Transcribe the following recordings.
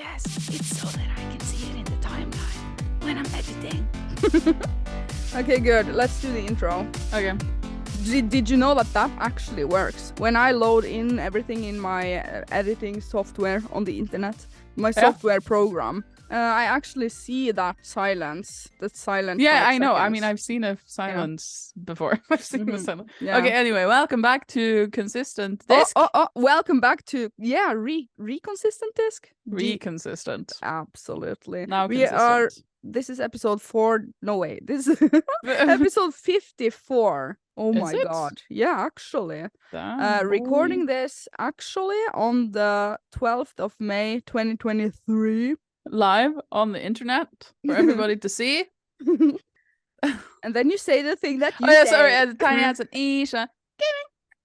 Yes, it's so that I can see it in the timeline when I'm editing. Okay, good. Let's do the intro. Okay. Did you know that actually works? When I load in everything in my editing software on the internet, my software program, I actually see that silence. That silent. Yeah, 5 I know. I seconds. mean, I've seen a silence before. I've seen the silence. Yeah. Okay, anyway, welcome back to Consistent Disc. Oh, welcome back to, Reconsistent Disc? Reconsistent. Absolutely. Now We are, consistent. this is episode 4, no way, this is episode 54. Oh Is my it? god. Yeah, actually. Damn, Recording boy. this actually on the 12th of May 2023. Live on the internet for everybody to see. And then you say the thing that you Oh yeah, say sorry, Tinyhats and Ircha.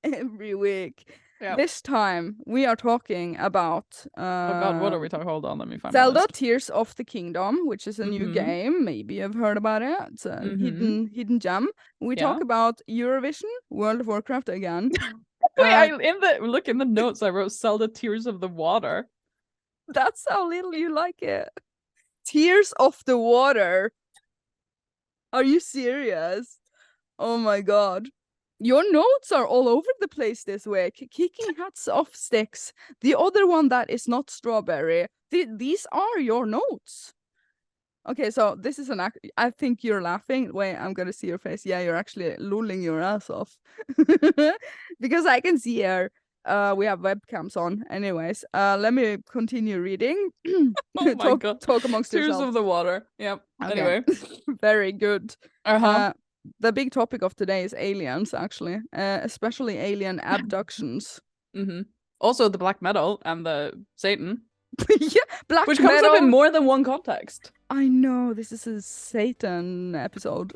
every week. Yeah. This time we are talking about Oh god, what are we talking? Hold on, let me find Zelda my list. Tears of the Kingdom, which is a new game. Maybe you've heard about it. It's a hidden gem. We talk about Eurovision, World of Warcraft again. Wait, look in the notes. I wrote Zelda Tears of the Water. That's how little you like it. Tears of the Water. Are you serious? Oh my god. Your notes are all over the place this week. Kicking hats off sticks. The other one that is not strawberry. These are your notes. Okay, so this is I think you're laughing. Wait, I'm gonna see your face. Yeah, you're actually lolling your ass off. Because I can see here. We have webcams on. Anyways, let me continue reading. Oh my god. Talk amongst Tears yourselves. of the Water. Yep. Okay. Anyway. Very good. Uh-huh. The big topic of today is aliens, actually. Especially alien abductions. Also the black metal and the Satan. Yeah, black Which metal. comes up in more than one context. I know, this is a Satan episode.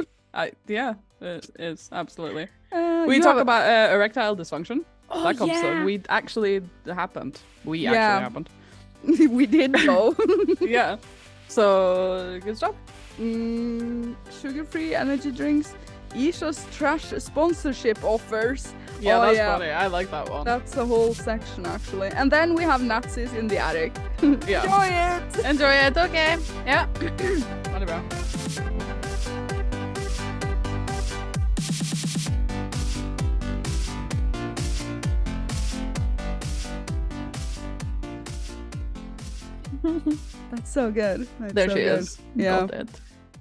Yeah, it is, absolutely. We We talk about erectile dysfunction. Oh, That comes yeah. we actually happened. Yeah. Actually happened. We did though. Yeah. So good stuff. Sugar-free energy drinks. Ircha's trash sponsorship offers. Yeah, Oh, that's yeah. funny. I like that one. That's a whole section actually. And then we have Nazis in the attic. Yeah. Enjoy it! Enjoy it, okay. Ja. Ha det bra. That's so good. That's There so she good. is. Yeah. Got it.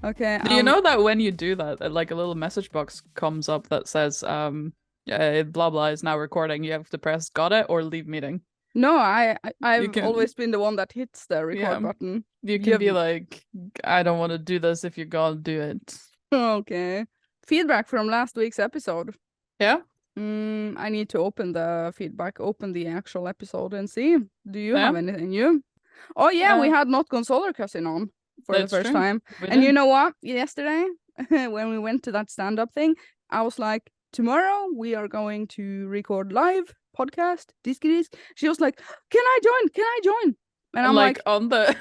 Okay. Do you know that when you do that, like a little message box comes up that says, blah blah is now recording. You have to press got it or leave meeting. No, I've can- always been the one that hits the record button. You can be like, I don't want to do this if you're gonna do it. Okay. Feedback from last week's episode. Yeah? I need to open the feedback, open the actual episode and see. Do you have Yeah. anything new? Oh yeah, we had not Consoller Cousin on for the That's first true. time. We And did. you know what? Yesterday, when we went to that stand-up thing, I was like, tomorrow we are going to record live podcast, Diskydisk. She was like, can I join? Can I join? And I'm like, on the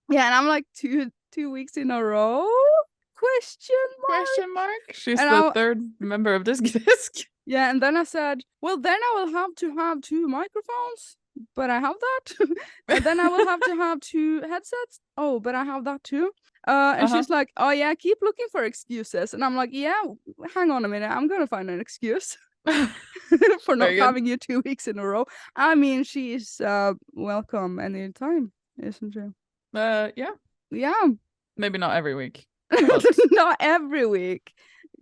yeah, and I'm like, two weeks in a row? Question mark? She's And the third member of Diskydisk. Yeah, and then I said, well, then I will have to have 2 microphones, but I have that. And then I will have to have 2 headsets. Oh, but I have that too. And she's like, oh yeah, keep looking for excuses. And I'm like, yeah, hang on a minute. I'm going to find an excuse for not Very good. having you 2 weeks in a row. I mean, she's welcome anytime, isn't she? Yeah. Yeah. Maybe not every week. Not every week.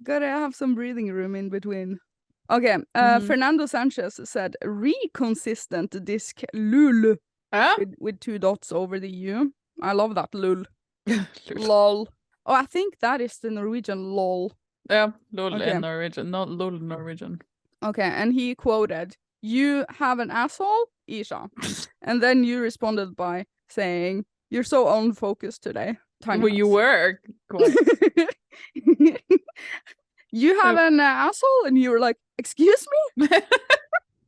Gotta have some breathing room in between. Okay, Fernando Sanchez said reconsistent disc lul with 2 dots over the U. I love that lul. Lol. Oh, I think that is the Norwegian lol. Yeah, lol Okay. in Norwegian, not lol in Norwegian. Okay, and he quoted, "You have an asshole, Ircha." And then you responded by saying, "You're so unfocused today." Tiny Well, you hats. were quite. You have an asshole, and you were like, "Excuse me?"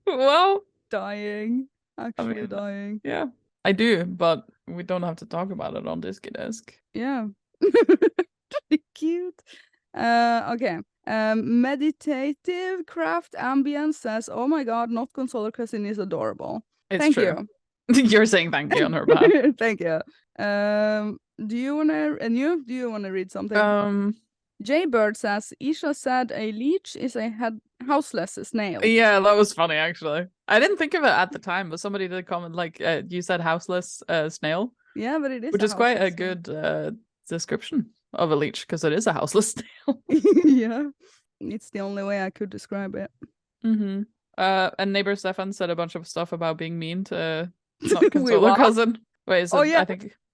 Well, Dying, actually mean, dying. yeah, I do, but we don't have to talk about it on Diskydisk. Yeah, cute. Okay. Meditative Craft Ambience says, "Oh my god, not Consoller Cousin is adorable." It's Thank true. you. You're saying thank you on her behalf. Thank you. Do you wanna read something? Jaybird says Isha said a leech is a houseless snail. Yeah, that was funny actually. I didn't think of it at the time, but somebody did comment like you said houseless snail, Yeah, but it is which a is quite a houseless snail. good description of a leech because it is a houseless snail. Yeah, it's the only way I could describe it. Mm-hmm. And neighbor Stefan said a bunch of stuff about being mean to not Wait, Consoller what? Cousin. Wait, is Oh it? yeah,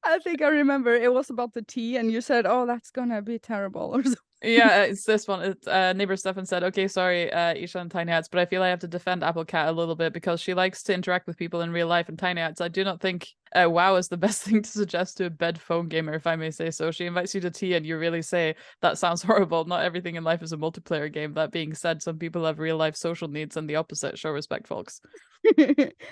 I I think I remember it was about the tea, and you said, "Oh, that's gonna be terrible," or something. Yeah, it's this one. It's neighbor Stefan said, "Okay, sorry, Isha and Tinyhats, but I feel I have to defend Apple Cat a little bit because she likes to interact with people in real life. And Tinyhats, I do not think WoW is the best thing to suggest to a bed phone gamer, if I may say so. She invites you to tea, and you really say that sounds horrible. Not everything in life is a multiplayer game. That being said, some people have real life social needs, and the opposite. Show respect, folks."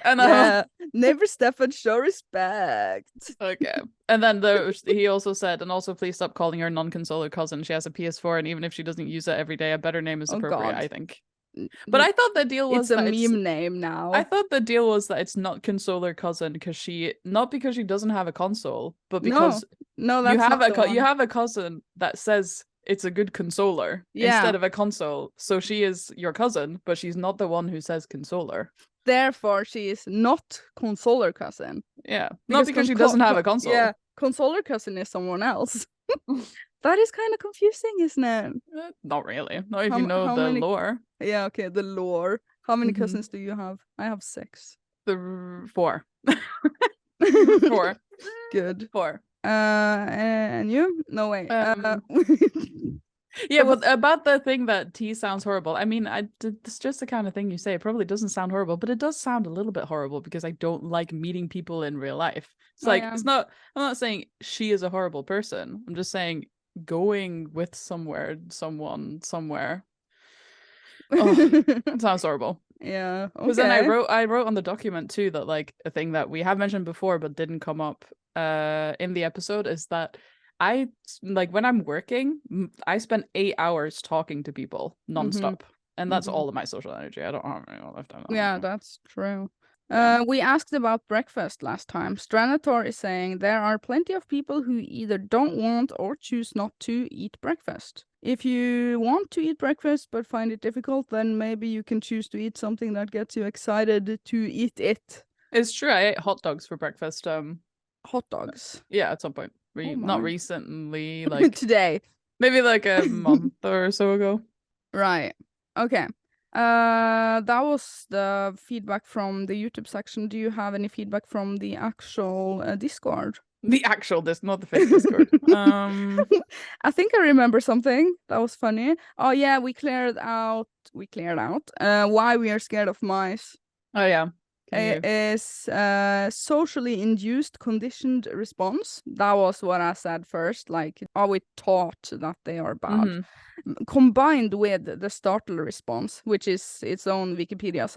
And Yeah, neighbor Stefan, show respect. okay. And then he also said, and also please stop calling her non-consoler cousin. She has a PS4, and even if she doesn't use it every day, a better name is Oh, appropriate, God. I think. But I thought the deal was It's a that meme name now. I thought the deal was that it's not consoler cousin because not because she doesn't have a console, but because no, that's you have a cousin that says it's a good consoler instead of a console. So she is your cousin, but she's not the one who says consoler. Therefore, she is not Consoller Cousin. Yeah, not because she doesn't have a console. Yeah, Consoller Cousin is someone else. That is kind of confusing, isn't it? Not really. Not if you know the lore. Yeah, okay, the lore. How many cousins do you have? I have 6. 4. 4. Good. 4. And you? No way. Yeah, but about the thing that tea sounds horrible. I mean, it's just the kind of thing you say. It probably doesn't sound horrible, but it does sound a little bit horrible because I don't like meeting people in real life. It's like it's not. I'm not saying she is a horrible person. I'm just saying going with someone somewhere. Oh, it sounds horrible. Yeah. Because then I wrote on the document too that like a thing that we have mentioned before but didn't come up in the episode is that I like when I'm working, I spend 8 hours talking to people nonstop, and that's all of my social energy. I don't have any left. Yeah, that's true. We asked about breakfast last time. Stranator is saying there are plenty of people who either don't want or choose not to eat breakfast. If you want to eat breakfast but find it difficult, then maybe you can choose to eat something that gets you excited to eat it. It's true. I ate hot dogs for breakfast. Hot dogs? Yeah, at some point. Not recently, like today. Maybe like a month or so ago. Right. Okay. That was the feedback from the YouTube section. Do you have any feedback from the actual Discord? The actual not the fake Discord. I think I remember something that was funny. Oh yeah, we cleared out why we are scared of mice. Oh yeah. Is socially induced conditioned response. That was what I said first. Like, are we taught that they are bad? Combined with the startle response, which is its own Wikipedia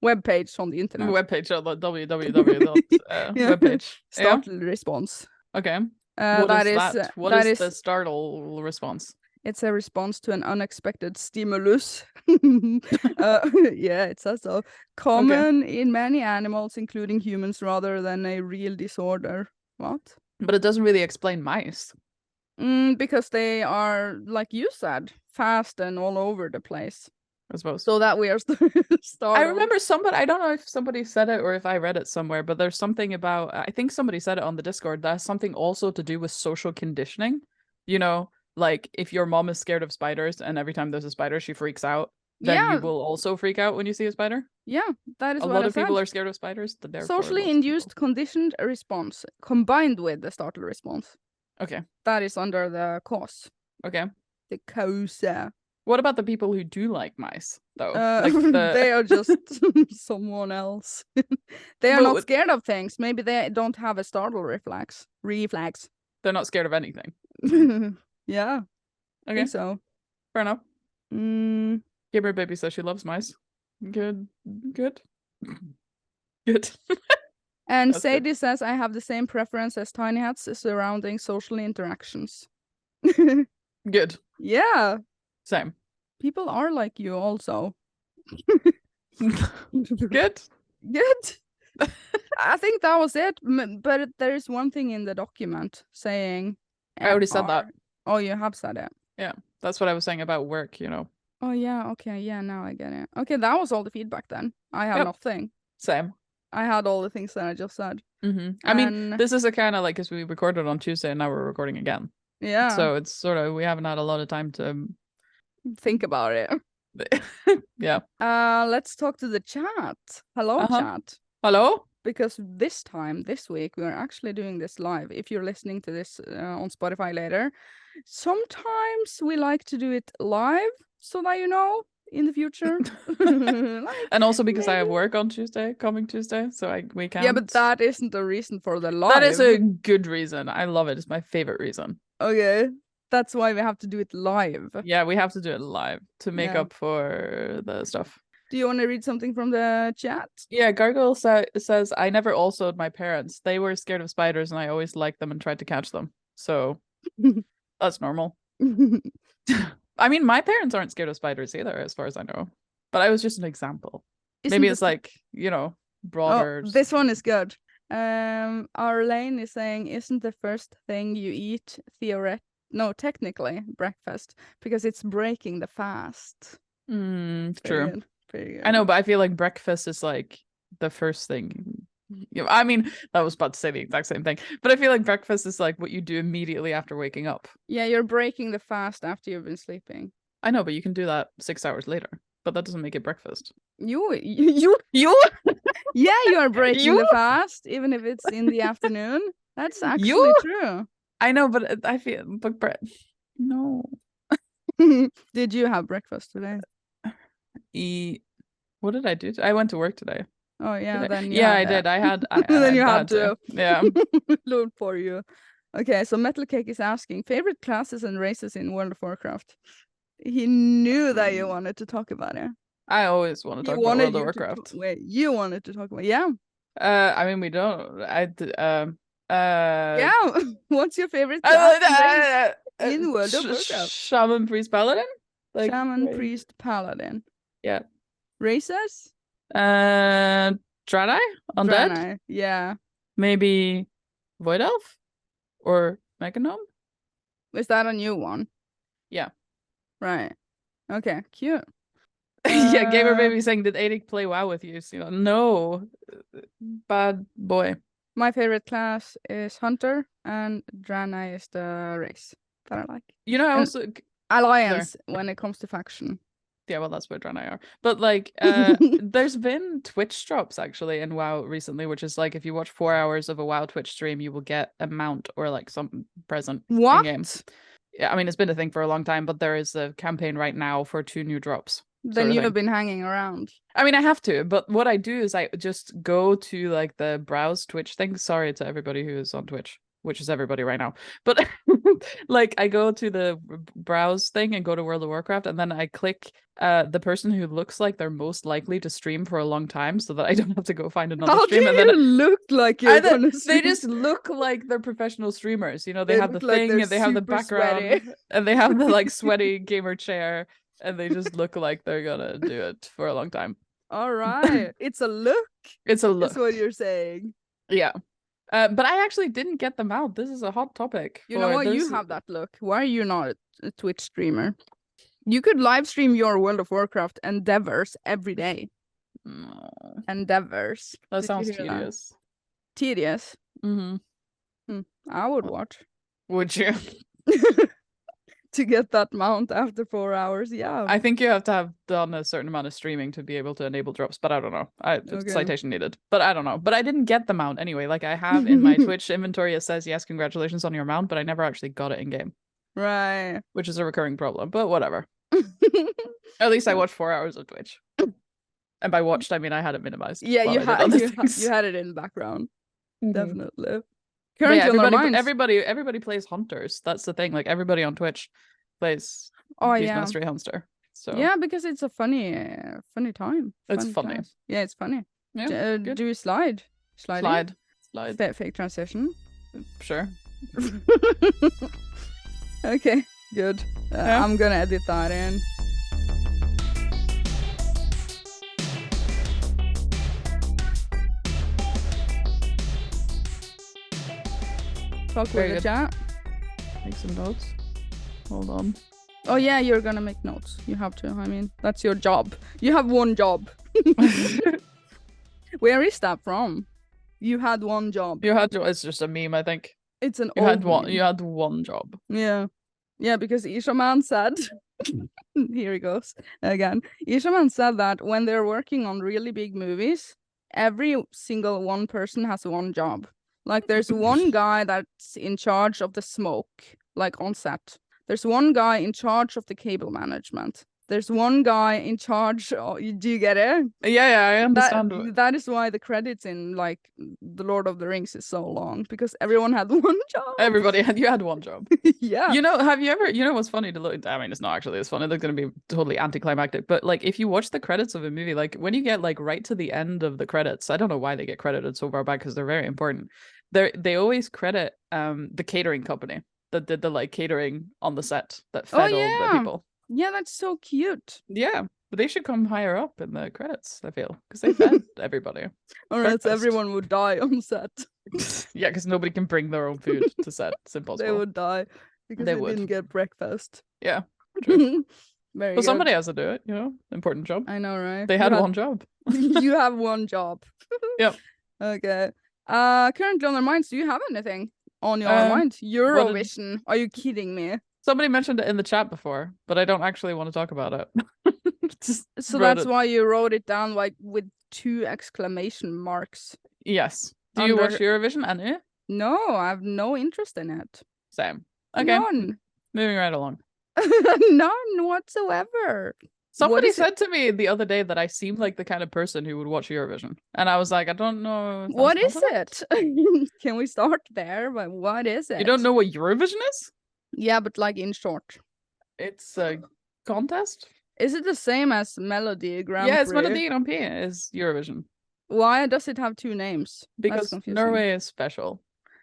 web page on the internet. Web page on the www. Web page. Startle response. Okay. What is the startle response? It's a response to an unexpected stimulus. Yeah, it says so. Common in many animals, including humans, rather than a real disorder. What? But it doesn't really explain mice. Because they are, like you said, fast and all over the place. I suppose. So that we are startled. I remember I don't know if somebody said it or if I read it somewhere, but there's something about, I think somebody said it on the Discord, that's something also to do with social conditioning. You know, like if your mom is scared of spiders and every time there's a spider, she freaks out, then you will also freak out when you see a spider. Yeah, that is a lot of people are scared of spiders. Socially induced conditioned response combined with the startle response. Okay. That is under the cause. Okay. The causa. What about the people who do like mice, though? They are just someone else. They are not scared of things. Maybe they don't have a startle reflex. They're not scared of anything. Yeah. Okay. I think so. Fair enough. Gamer Baby says she loves mice. Good. And Sadie says I have the same preference as Tinyhats surrounding social interactions. Good. Yeah. Same. People are like you also. Good. I think that was it. But there is one thing in the document saying. I already said that. Oh, you have said it. Yeah, that's what I was saying about work. Oh yeah. Okay. Yeah. Now I get it. Okay, that was all the feedback then. I have nothing. Same. I had all the things that I just said. I mean, this is a kind of like, because we recorded on Tuesday and now we're recording again. Yeah. So it's sort of, we haven't had a lot of time to think about it. Yeah. Let's talk to the chat. Hello, chat. Hello? Because this week, we are actually doing this live. If you're listening to this on Spotify later, sometimes we like to do it live so that you know in the future. And also because I have work on coming Tuesday, so we can't. Yeah, but that isn't a reason for the live. That is a good reason. I love it. It's my favorite reason. Okay. That's why we have to do it live. Yeah, we have to do it live to make up for the stuff. Do you want to read something from the chat? Yeah, Gargoyle says, I never alsoed my parents. They were scared of spiders and I always liked them and tried to catch them. So that's normal. I mean, my parents aren't scared of spiders either, as far as I know. But I was just an example. Maybe it's like, broader. Oh, this one is good. Our Lane is saying, isn't the first thing you eat technically breakfast, because it's breaking the fast. True. Very good. I know, but I feel like breakfast is like the first thing. I mean, I was about to say the exact same thing, but I feel like breakfast is like what you do immediately after waking up. Yeah, you're breaking the fast after you've been sleeping. I know, but you can do that 6 hours later, but that doesn't make it breakfast. You yeah, you are breaking the fast even if it's in the afternoon. That's actually true. I know, but I feel no. Did you have breakfast today? What did I do? I went to work today. Oh yeah, then I did. I had. Then you had to. Yeah. Load for you. Okay, so Metal Cake is asking favorite classes and races in World of Warcraft. He knew that you wanted to talk about it. I always want to talk about World of Warcraft. You wanted to talk about I mean, we don't. Yeah. What's your favorite class in World of Warcraft? Shaman, Priest, Paladin. Shaman, Priest, Paladin. Yeah. Races? Draenei? Undead? Draenei, yeah. Maybe Void Elf? Or Mechagnome? Is that a new one? Yeah. Right. Okay, cute. Yeah, Gamer Baby saying, did Adik play WoW with you? So, no. Bad boy. My favorite class is Hunter, and Draenei is the race that I like. I also... Alliance when it comes to faction. Yeah, well, that's where Draenei are. But there's been Twitch drops actually in WoW recently, which is like if you watch 4 hours of a WoW Twitch stream, you will get a mount or like some present in game. Yeah, I mean it's been a thing for a long time, but there is a campaign right now for 2 new drops. Then you have been hanging around. I mean, I have to, but what I do is I just go to like the browse Twitch thing. Sorry to everybody who is on Twitch, which is everybody right now. But like I go to the browse thing and go to World of Warcraft, and then I click the person who looks like they're most likely to stream for a long time so that I don't have to go find another stream. And then look like you're gonna they just look like they're professional streamers. They have the thing and they have the background sweaty. And they have the like sweaty gamer chair and they just look like they're gonna do it for a long time. All right. It's a look. It's a look. That's what you're saying. Yeah. But I actually didn't get them out. This is a hot topic. You know what? You have that look. Why are you not a Twitch streamer? You could live stream your World of Warcraft endeavors every day. No. Endeavors. That sounds tedious. Tedious? Mm-hmm. I would watch. Would you? To get that mount after 4 hours, yeah. I think you have to have done a certain amount of streaming to be able to enable drops, but I don't know. Citation needed, but I don't know. But I didn't get the mount anyway. Like I have in my Twitch inventory, it says, yes, congratulations on your mount, but I never actually got it in game. Right. Which is a recurring problem, but whatever. At least I watched 4 hours of Twitch. And by watched, I mean I had it minimized. Yeah, you had it in the background. Mm-hmm. Definitely. Currently, everybody plays Hunters. That's the thing. Like everybody on Twitch plays Beastmastery Hunter. So yeah, because it's a funny time. It's funny. Yeah, it's funny. Yeah, do you slide? Slide. Fake transition. Sure. Okay, good. I'm gonna edit that in. Talk Very with the good. chat. Make some notes. Hold on. Oh yeah, you're gonna make notes. You have to. I mean, that's your job. You have one job. Where is that from? You had one job. It's just a meme, I think. It's an You old had one. meme. You had one job. Yeah. Yeah, because Ishaman said, here he goes again. Ishaman said that when they're working on really big movies, every single one person has one job. Like there's one guy that's in charge of the smoke, like on set. There's one guy in charge of the cable management. There's one guy in charge. Do you get it? Yeah, I understand. That is why the credits in like The Lord of the Rings is so long, because everyone had one job. You had one job. Yeah. You know, have you ever, you know what's funny to look, I mean, it's not actually as funny, they're going to be totally anticlimactic, but like if you watch the credits of a movie, like when you get like right to the end of the credits, I don't know why they get credited so far back because they're very important. They always credit the catering company that did the like catering on the set that fed all the people. Yeah, that's so cute. Yeah, but they should come higher up in the credits, I feel, because they fed everybody. Or else everyone would die on set. Yeah, because nobody can bring their own food to set. It's impossible. They would die because they didn't get breakfast. Yeah, true. Very Well, good. somebody has to do it, you know? Important job. I know, right? They had one job. You have one job. Yep. Okay. Currently on our minds, do you have anything on your mind? Eurovision. Are you kidding me? Somebody mentioned it in the chat before, but I don't actually want to talk about it. So that's why you wrote it down like with 2 exclamation marks. Yes. Do you watch Eurovision, Anu? No, I have no interest in it. Same. Okay. None. Moving right along. None whatsoever. Somebody said to me the other day that I seemed like the kind of person who would watch Eurovision. And I was like, I don't know. What is it? Can we start there? But what is it? You don't know what Eurovision is? Yeah, but like in short. It's a contest? Is it the same as Melody Grand Prix? Yeah, it's Melody Grand Prix is Eurovision. Why does it have 2 names? Because Norway is special.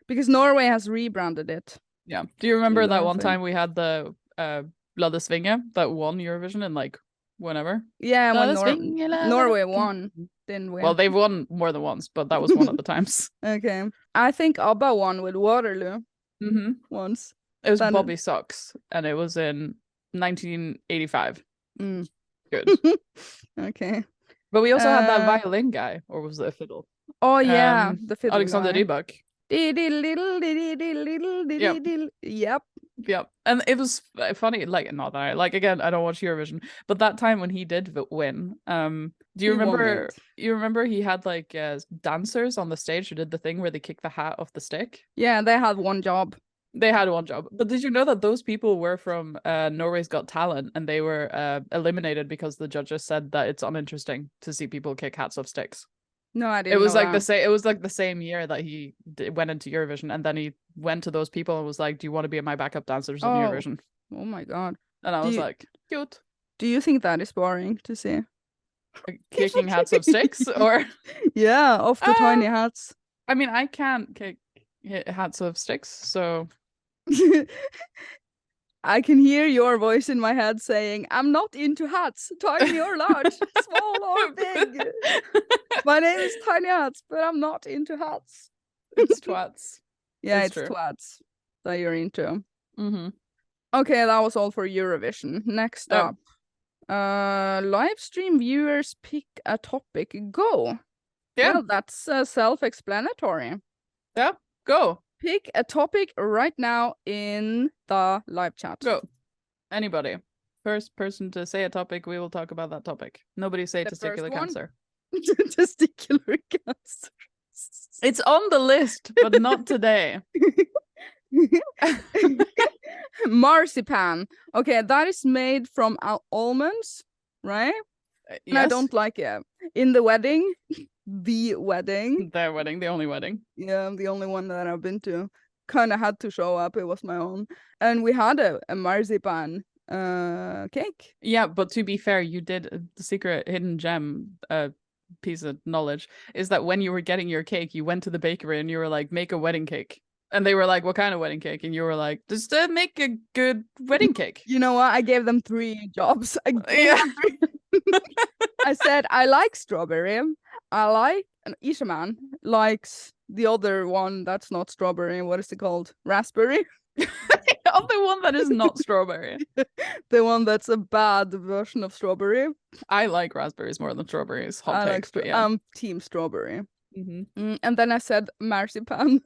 Because Norway has rebranded it. Yeah. Do you remember that one time we had the Blood Svinge that won Eurovision in like whenever? Yeah, when Norway won, didn't we? Well, they've won more than once, but that was one of the times. Okay. I think ABBA won with Waterloo once. It was Bobby Socks, and it was in 1985. Good. Okay. But we also had that violin guy, or was it a fiddle? Oh yeah, the fiddle Alexander Rybak. Yep. And it was funny, like, not that I, like, again, I don't watch Eurovision, but that time when he did win, do you remember, he had like dancers on the stage who did the thing where they kick the hat off the stick? Yeah, they had one job. They had one job. But did you know that those people were from Norway's Got Talent, and they were eliminated because the judges said that it's uninteresting to see people kick hats off sticks? No, I didn't. It was know like that. it was like the same year that he went into Eurovision, and then he went to those people and was like, "Do you want to be my backup dancers in Eurovision?" Oh my god! And I was like, "Cute." Do you think that is boring to see? Like, kicking hats of sticks, or yeah, off the tiny hats. I mean, I can't kick hats of sticks, so I can hear your voice in my head saying, "I'm not into hats, tiny or large, small or big. My name is Tinyhats, but I'm not into hats." It's twats. Yeah, it's true. Twats that you're into. Okay, that was all for Eurovision. Next up, live stream viewers pick a topic. Go. Yeah, well, that's self-explanatory. Yeah, go. Pick a topic right now in the live chat. Go. Anybody. First person to say a topic, we will talk about that topic. Nobody say testicular cancer. Testicular cancer. It's on the list, but not today. Marzipan. Okay, that is made from almonds, right? Yes. And I don't like it. In the wedding, their wedding, the only wedding. Yeah, the only one that I've been to. Kind of had to show up. It was my own. And we had a marzipan cake. Yeah, but to be fair, you did the secret hidden gem piece of knowledge is that when you were getting your cake, you went to the bakery and you were like, make a wedding cake. And they were like, what kind of wedding cake? And you were like, just make a good wedding cake. You know what? I gave them 3 jobs. I said, I like strawberry. I like, and Ishaman likes the other one that's not strawberry. What is it called? Raspberry. The other one that is not strawberry. The one that's a bad version of strawberry. I like raspberries more than strawberries. Hot I take, like but yeah. team strawberry. Mhm. And then I said marzipan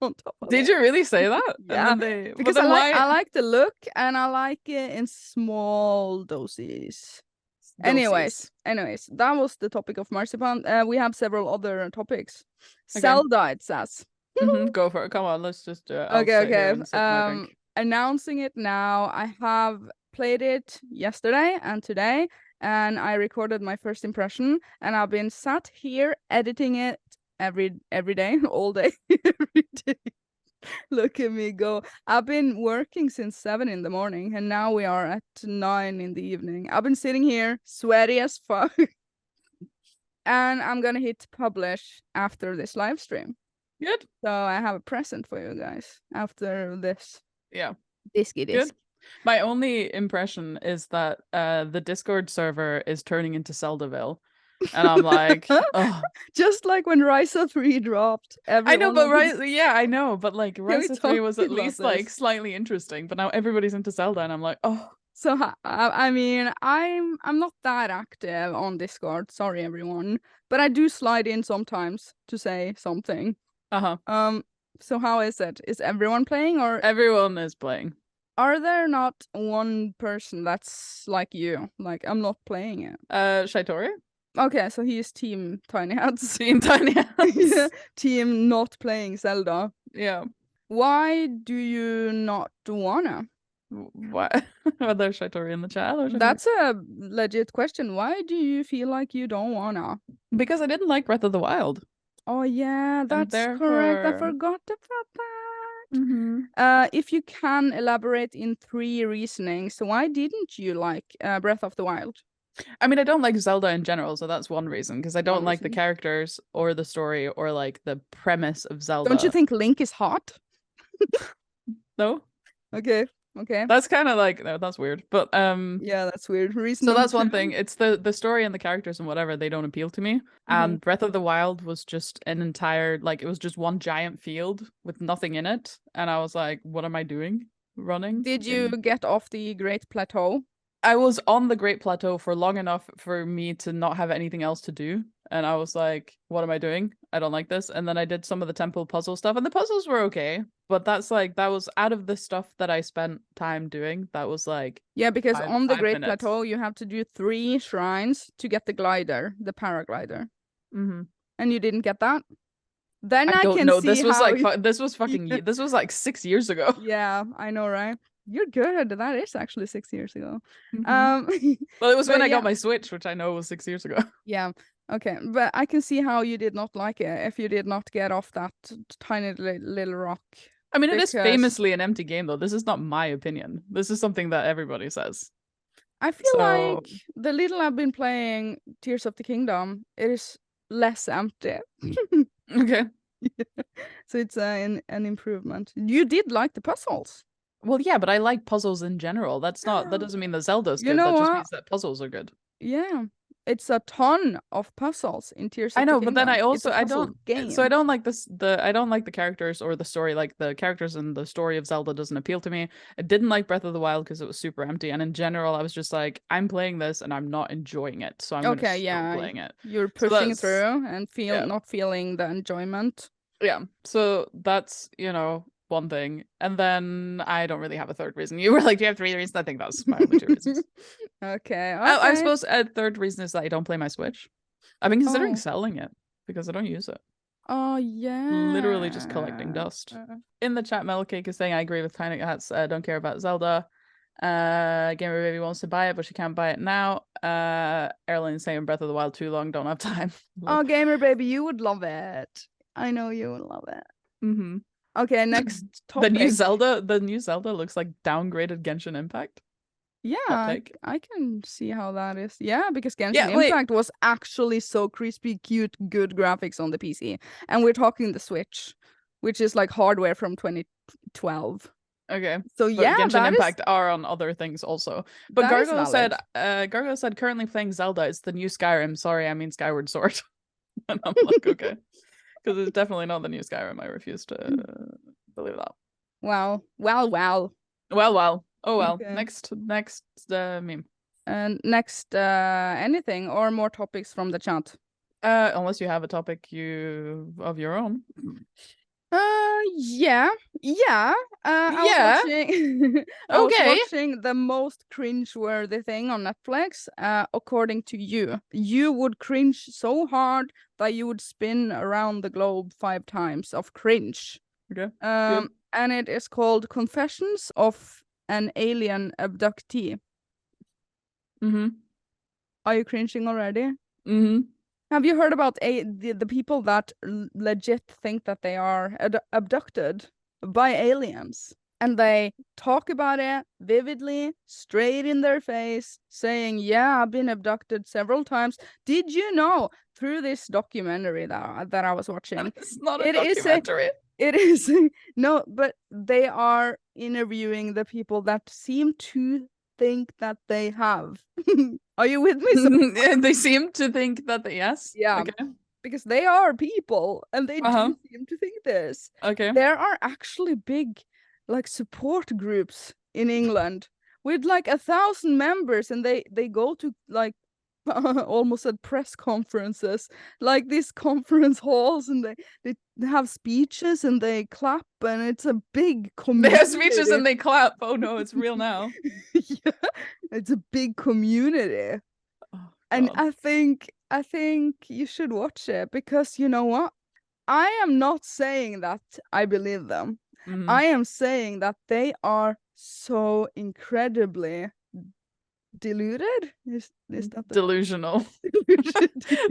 on top of Did it. you really say that? Yeah, And then because but then I like the look and I like it in small doses. Anyways, that was the topic of marzipan. We have several other topics. Okay. Zelda, it says. Go for it. Come on, let's just do it. I'll Okay, sit here okay. and sip my drink. Announcing it now. I have played it yesterday and today, and I recorded my first impression, and I've been sat here editing it every day, all day, every day. Look at me go. I've been working since 7 in the morning, and now we are at 9 in the evening. I've been sitting here, sweaty as fuck. And I'm gonna hit publish after this live stream. Good. So I have a present for you guys after this. Yeah. Diskydisk. Good. My only impression is that the Discord server is turning into Zeldaville. And I'm like, oh. Just like when Ryza 3 dropped. I know, but I know, but like Ryza 3 was talk at least about like this? slightly interesting, but now everybody's into Zelda, and I'm like, oh. So I mean, I'm not that active on Discord. Sorry, everyone, but I do slide in sometimes to say something. So how is it? Is everyone playing, or Everyone is playing. are there not one person that's like you? Like, I'm not playing it. Shaitori? Okay, so he is team Tinyhats. Team Tinyhats. Team not playing Zelda. Yeah. Why do you not wanna? What? Are there Shaitori in the chat? Or That's a legit question. Why do you feel like you don't wanna? because I didn't like Breath of the Wild. Oh yeah, that's correct. I forgot about that. If you can elaborate in 3 reasonings, why didn't you like Breath of the Wild? I mean, I don't like Zelda in general, so that's one reason, because I don't like the characters or the story or like the premise of Zelda. Don't you think Link is hot? No. Okay. That's kind of like, no, that's weird. But yeah, that's weird. Reason so that's number one 2. thing. It's the story and the characters and whatever, they don't appeal to me. And Breath of the Wild was just an entire, like, it was just one giant field with nothing in it, and I was like, what am I doing running? Did you get off the Great Plateau? I was on the Great Plateau for long enough for me to not have anything else to do. And I was like, what am I doing? I don't like this. And then I did some of the temple puzzle stuff, and the puzzles were okay. But that's like, that was out of the stuff that I spent time doing. That was like, yeah, because on the Great minutes. Plateau, you have to do 3 shrines to get the glider, the paraglider. And you didn't get that? Then I can see this was how like, this was fucking, this was like 6 years ago. Yeah, I know, right? You're good. That is actually 6 years ago. Well, it was when I yeah. got my Switch, which I know was 6 years ago. Yeah. Okay, but I can see how you did not like it if you did not get off that tiny little rock. I mean, it is famously an empty game, though. This is not my opinion. This is something that everybody says. I feel like the little I've been playing Tears of the Kingdom, it is less empty. Okay. So it's an improvement. You did like the puzzles. Well, yeah, but I like puzzles in general. That doesn't mean that Zelda's good. You know that just what? means that puzzles are good. Yeah. It's a ton of puzzles in Tears of the I know, Kingdom. but then I also I don't like I don't like the characters or the story. Like, the characters and the story of Zelda doesn't appeal to me. I didn't like Breath of the Wild because it was super empty, and in general I was just like, I'm playing this and I'm not enjoying it, so I'm gonna stop playing it. You're pushing through and not feeling the enjoyment. Yeah, so that's, one thing. And then I don't really have a third reason. You were like, do you have 3 reasons? I think that's my only 2 reasons. Okay. I suppose a third reason is that I don't play my Switch. I've been considering selling it because I don't use it. Oh, yeah. Literally just collecting dust. In the chat, Melcake is saying, I agree with Tinyhats. Don't care about Zelda. Gamer Baby wants to buy it, but she can't buy it now. Erlen is saying Breath of the Wild too long, don't have time. Oh, Gamer Baby, you would love it. I know you would love it. Okay, next topic. The new Zelda looks like downgraded Genshin Impact. Yeah, I can see how that is. Yeah, because Genshin Impact was actually so crispy, cute, good graphics on the PC. And we're talking the Switch, which is like hardware from 2012. Okay. So but yeah, Genshin Impact are on other things also. But Gargo said currently playing Zelda. It's the new Skyrim. Sorry, I mean Skyward Sword. And I'm like, okay. Because it's definitely not the new Skyrim. I refuse to believe that. Wow. Well. Well. Oh well. Okay. Next meme. And next, anything or more topics from the chat? Unless you have a topic of your own. Yeah. I was Yeah. watching. I was Okay. watching the most cringe-worthy thing on Netflix. According to you, you would cringe so hard that you would spin around the globe 5 times of cringe. Okay. And it is called Confessions of an Alien Abductee. Mm-hmm. Are you cringing already? Mm-hmm. Have you heard about the people that legit think that they are abducted by aliens? And they talk about it vividly, straight in their face, saying, yeah, I've been abducted several times. Did you know, through this documentary that I was watching? It's not a documentary. It is no, but they are interviewing the people that seem to think that they have. Are you with me? They seem to think that yes. Yeah. Okay. Because they are people and they do seem to think this. Okay. There are actually big like support groups in England with like 1,000 members, and they go to like almost at press conferences, like these conference halls, and they have speeches and they clap, and it's a big community. They have speeches and they clap. Oh no, it's real now. Yeah, it's a big community. Oh, and I think you should watch it, because you know what? I am not saying that I believe them. Mm-hmm. I am saying that they are so incredibly deluded. Is that the delusional?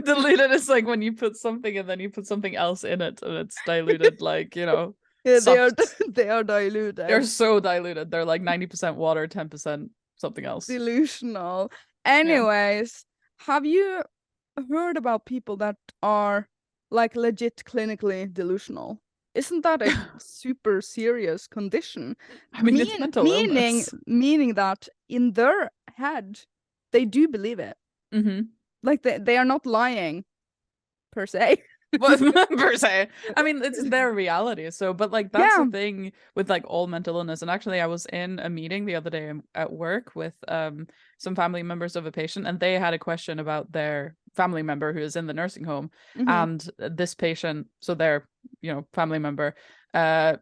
Diluted is like when you put something and then you put something else in it and it's diluted, like, you know. Yeah, soft. they are diluted. They're so diluted. They're like 90% water, 10% something else. Delusional. Anyways, have you heard about people that are like legit clinically delusional? Isn't that a super serious condition? I mean, it's mental illness. Meaning that in their head, they do believe it. Mm-hmm. Like they are not lying, per se. Per se. I mean, it's their reality. So, but like that's the thing with like all mental illness. And actually, I was in a meeting the other day at work with some family members of a patient, and they had a question about their family member who is in the nursing home. Mm-hmm. And this patient, so their, you know, family member, what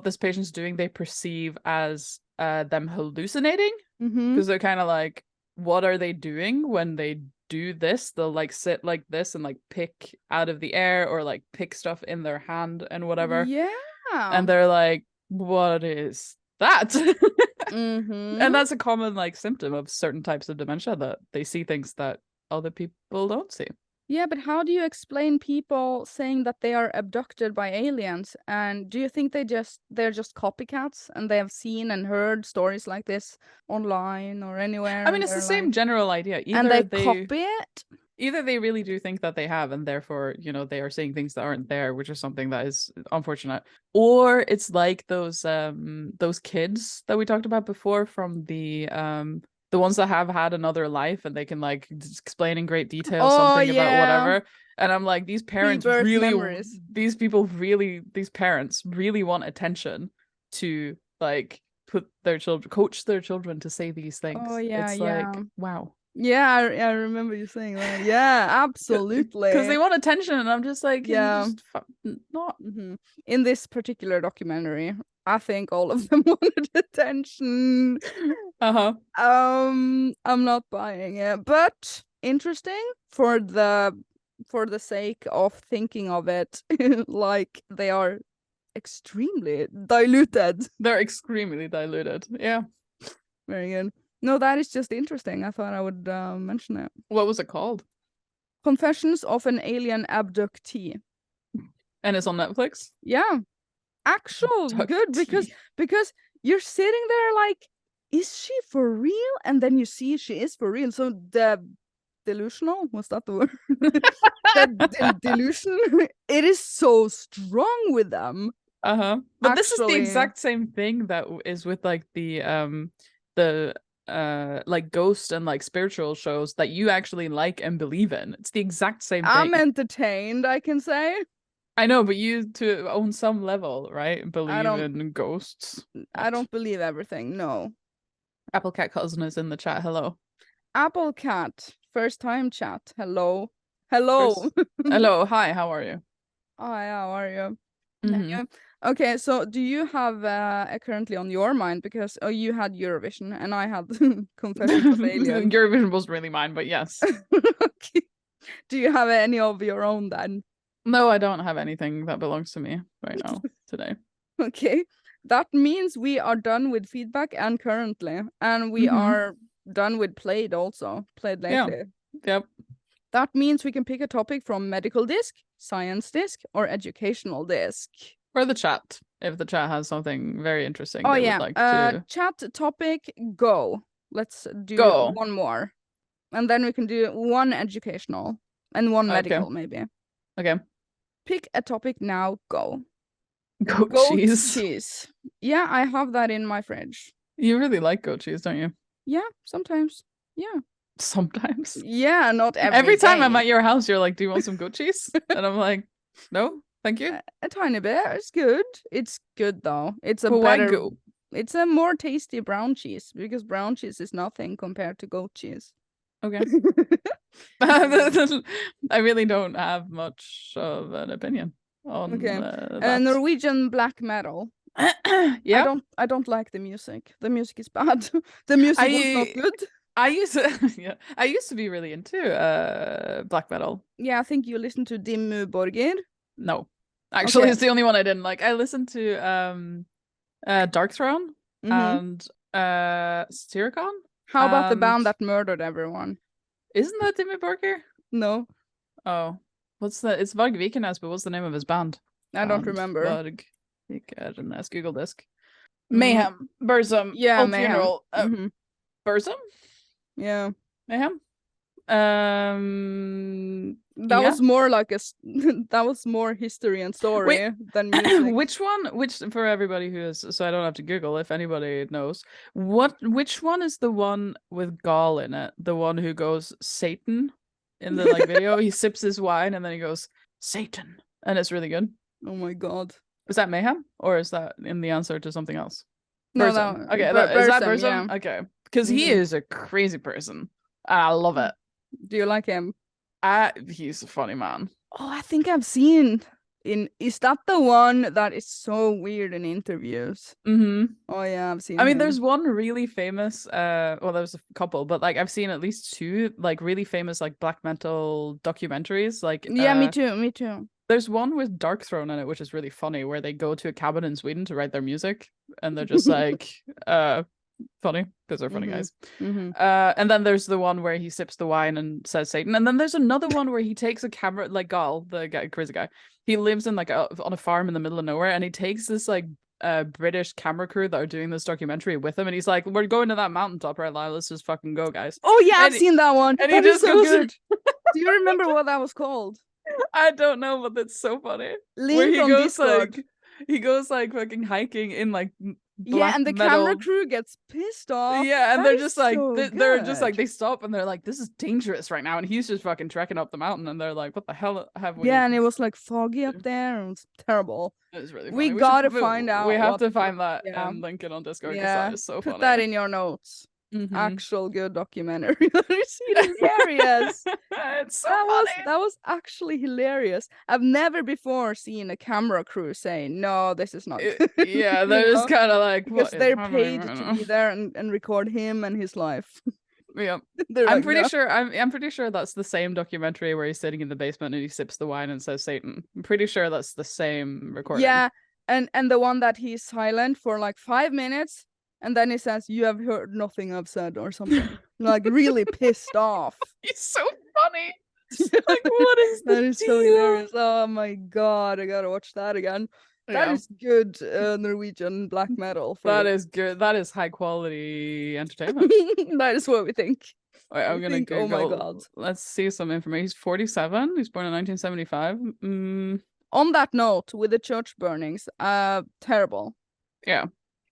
this patient's doing, they perceive as them hallucinating, because they're kind of like, what are they doing when they do this? They'll like sit like this and like pick out of the air, or like pick stuff in their hand and whatever. Yeah. And they're like, what is that? And that's a common like symptom of certain types of dementia, that they see things that other people don't see. Yeah, but how do you explain people saying that they are abducted by aliens? And do you think they're just copycats and they have seen and heard stories like this online or anywhere? I mean, it's the same general idea. And they copy it? Either they really do think that they have, and therefore, you know, they are seeing things that aren't there, which is something that is unfortunate. Or it's like those kids that we talked about before from the ones that have had another life, and they can like explain in great detail something about whatever. And I'm like, these parents these parents really want attention to like coach their children to say these things. Oh yeah, it's like, wow. Yeah, I remember you saying that. Yeah, absolutely. Because they want attention, and I'm just like, not. Mm-hmm. In this particular documentary, I think all of them wanted attention. I'm not buying it, but interesting for the sake of thinking of it, like they are extremely diluted. They're extremely diluted. Yeah. Very good. No, that is just interesting. I thought I would mention it. What was it called? Confessions of an Alien Abductee. And it's on Netflix? Yeah. Actual good, because you're sitting there like, is she for real? And then you see she is for real. So the delusional, was that the word? the delusion, it is so strong with them. But this is the exact same thing that is with like the like ghost and like spiritual shows that you actually like and believe in. It's the exact same I'm thing. entertained, I can say. I know, but you to on some level, right? Believe don't- in ghosts. I don't believe everything, no. Apple Cat Cousin is in the chat. Hello. Apple Cat, first time chat. Hello. Hello. Hello. Hi. How are you? Hi, how are you? Mhm. Yeah. Okay, so do you have currently on your mind, because you had Eurovision and I had Confessions of Alien. Eurovision was really mine, but yes. Okay. Do you have any of your own then? No, I don't have anything that belongs to me right now today. Okay, that means we are done with feedback and currently, and we are done with played also. Played lately. Yep. That means we can pick a topic from medical disc, science disc, or educational disc. For the chat, if the chat has something very interesting Oh they yeah, would like to chat topic, go. Let's do Go. one more. And then we can do one educational and one medical, maybe. Okay. Pick a topic now, go. Goat cheese. cheese. Yeah, I have that in my fridge. You really like goat cheese, don't you? Yeah, sometimes. Yeah. Sometimes. Yeah, not Every time day. I'm at your house, you're like, "Do you want some goat cheese?" And I'm like, "No, thank you." A tiny bit. It's good. It's good though. It's a But why better. goat? It's a more tasty brown cheese, because brown cheese is nothing compared to goat cheese. Okay. I really don't have much of an opinion on Okay. that. Norwegian black metal. Yeah. I don't like the music. The music is bad. The music was not good. I used to I used to be really into black metal. Yeah, I think you listened to Dimmu Borgir. No. Actually, Okay. it's the only one I didn't like. I listened to Dark Throne and Satyricon. How about the and- band that murdered everyone? Isn't that Dimmu Borgir? No, Oh. What's the it's Varg Vikernes, but what's the name of his band? I don't remember. Varg Vikernes, Google Disc. Mayhem. Burzum. Yeah, Old Mayhem. Funeral. Mhm. Burzum? Yeah, Mayhem? that was more like that was more history and story than music. Which for everybody who is, so I don't have to Google if anybody knows, which one is the one with Gaahl in it? The one who goes Satan in the like video? He sips his wine and then he goes Satan, and it's really good. Oh my god. Is that Mayhem, or is that in the answer to something else? No, Burzum. no. Okay, is that Burzum? Yeah. Okay, because he is a crazy person. I love it. Do you like him? He's a funny man. Oh, I think I've seen is that the one that is so weird in interviews? Mm-hmm. Oh yeah, I've seen I mean, him. there's one really famous, well, there's a couple, but like I've seen at least two like really famous like black metal documentaries. Like yeah, me too. There's one with Dark Throne in it, which is really funny, where they go to a cabin in Sweden to write their music, and they're just like funny because they're funny guys. And then there's the one where he sips the wine and says Satan, and then there's another one where he takes a camera, like Gaahl, the guy, crazy guy. He lives in like on a farm in the middle of nowhere, and he takes this like British camera crew that are doing this documentary with him, and he's like, "We're going to that mountaintop right now. Let's just fucking go, guys." Oh yeah, I've seen that one. And That he is just so goes, good. Do you remember what that was called? I don't know, but that's so funny. Link Where he on goes Discord. like he goes like fucking hiking in like Yeah, and the metal. camera crew gets pissed off. Yeah, and That they're is just like so they're just like good. they stop and they're like, "This is dangerous right now," and he's just fucking trekking up the mountain, and they're like, "What the hell have we?" Yeah, and it was like foggy up there, and it was terrible. It was really We funny. gotta should- find out We have what to find that yeah. and link it on Discord because Yeah, that is so put funny. that in your notes. Mhm. Actual good documentary. That is hilarious. It's so funny. That was actually hilarious. I've never before seen a camera crew say, "No, this is not good." Yeah, You they're just know? kind of like, Because "What is they're happening paid right to now?" be there and record him and his life. Yeah. They're I'm like, pretty "No." sure I'm pretty sure that's the same documentary where he's sitting in the basement and he sips the wine and says Satan. I'm pretty sure that's the same recording. Yeah, and the one that he's silent for like 5 minutes, and then he says, "You have heard nothing I've said," or something. Like really pissed off. He's so funny. Like, what is That the is so deal? hilarious. Oh my god, I gotta watch that again. That Yeah. is good Norwegian black metal. For That you. is good. That is high quality entertainment. That is what we think. Wait, I'm We gonna think, Google. oh my god. Let's see some information. He's 47. He's born in 1975. On that note, with the church burnings, terrible. Yeah.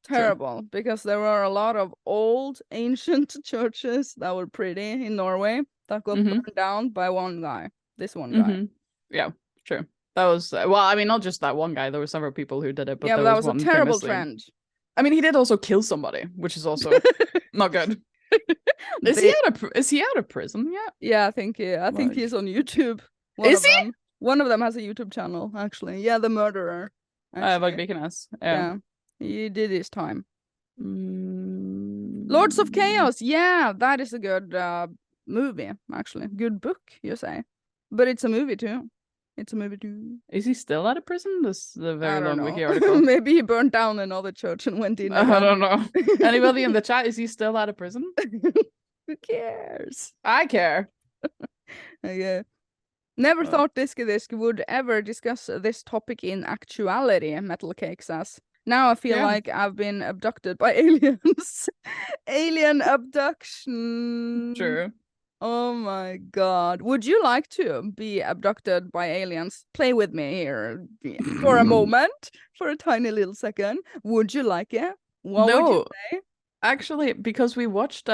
terrible, because there were a lot of old ancient churches that were pretty in Norway that got burned down by one guy. This one guy. Yeah, true. That was well, I mean, not just that one guy. There were several people who did it, but Yeah, there but that was was a one terrible famously. trend. I mean, he did also kill somebody, which is also not good. Is he out of prison yet? Yeah, I think Like- he's on YouTube. Is he? One of them has a YouTube channel, actually. Yeah, the murderer. Like actually. Beaconess. Yeah. He did his time. Mm. Lords of Chaos. Yeah, that is a good movie, actually. Good book, you say. But it's a movie too. Is he still out of prison? This is a I very don't long know. wiki article. Maybe he burned down another church and went in. I don't know. Anybody in the chat, is he still out of prison? Who cares? I care. Okay. Never thought Diskydisk would ever discuss this topic in actuality, Metal Cake says. Now I feel like I've been abducted by aliens. Alien abduction. True. Oh my god. Would you like to be abducted by aliens? Play with me here for a moment, for a tiny little second. Would you like it? What would you say? Actually, because we watched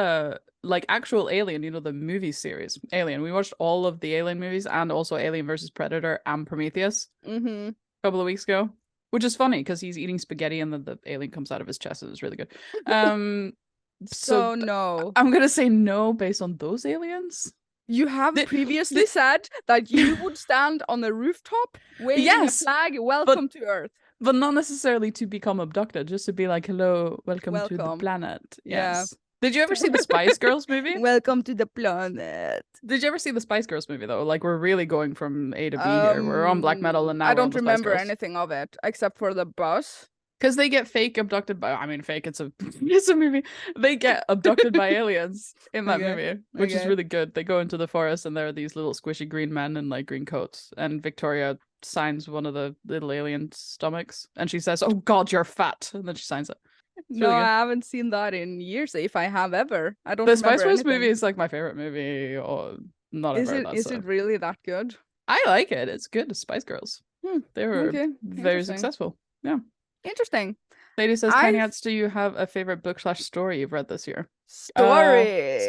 like actual Alien, you know, the movie series Alien. We watched all of the Alien movies and also Alien versus Predator and Prometheus a couple of weeks ago, which is funny because he's eating spaghetti and then the alien comes out of his chest. It was really good. So no. I'm gonna say no based on those aliens. You have previously said that you would stand on a rooftop waving a flag, welcome to Earth. But not necessarily to become abducted, just to be like, hello, welcome. To the planet. Yes. Yeah. Did you ever see the Spice Girls movie? Welcome to the planet. Did you ever see the Spice Girls movie though? Like we're really going from A to B here. We're on black metal and now I don't we're on the Spice remember Girls. anything of it except for the bus. Because they get fake abducted by, I mean, fake, it's a movie. They get abducted by aliens in that movie, which is really good. They go into the forest and there are these little squishy green men in like green coats. And Victoria signs one of the little alien stomachs and she says, "Oh God, you're fat." And then she signs it. It's No, really good. I haven't seen that in years, if I have ever. I don't The remember Spice Girls anything. movie is like my favorite movie. Or not Is ever. it really that good? I like it. It's good. Spice Girls. They were very successful. Yeah. Interesting. Lady says, Tinyhats, do you have a favorite book/story you've read this year? Story.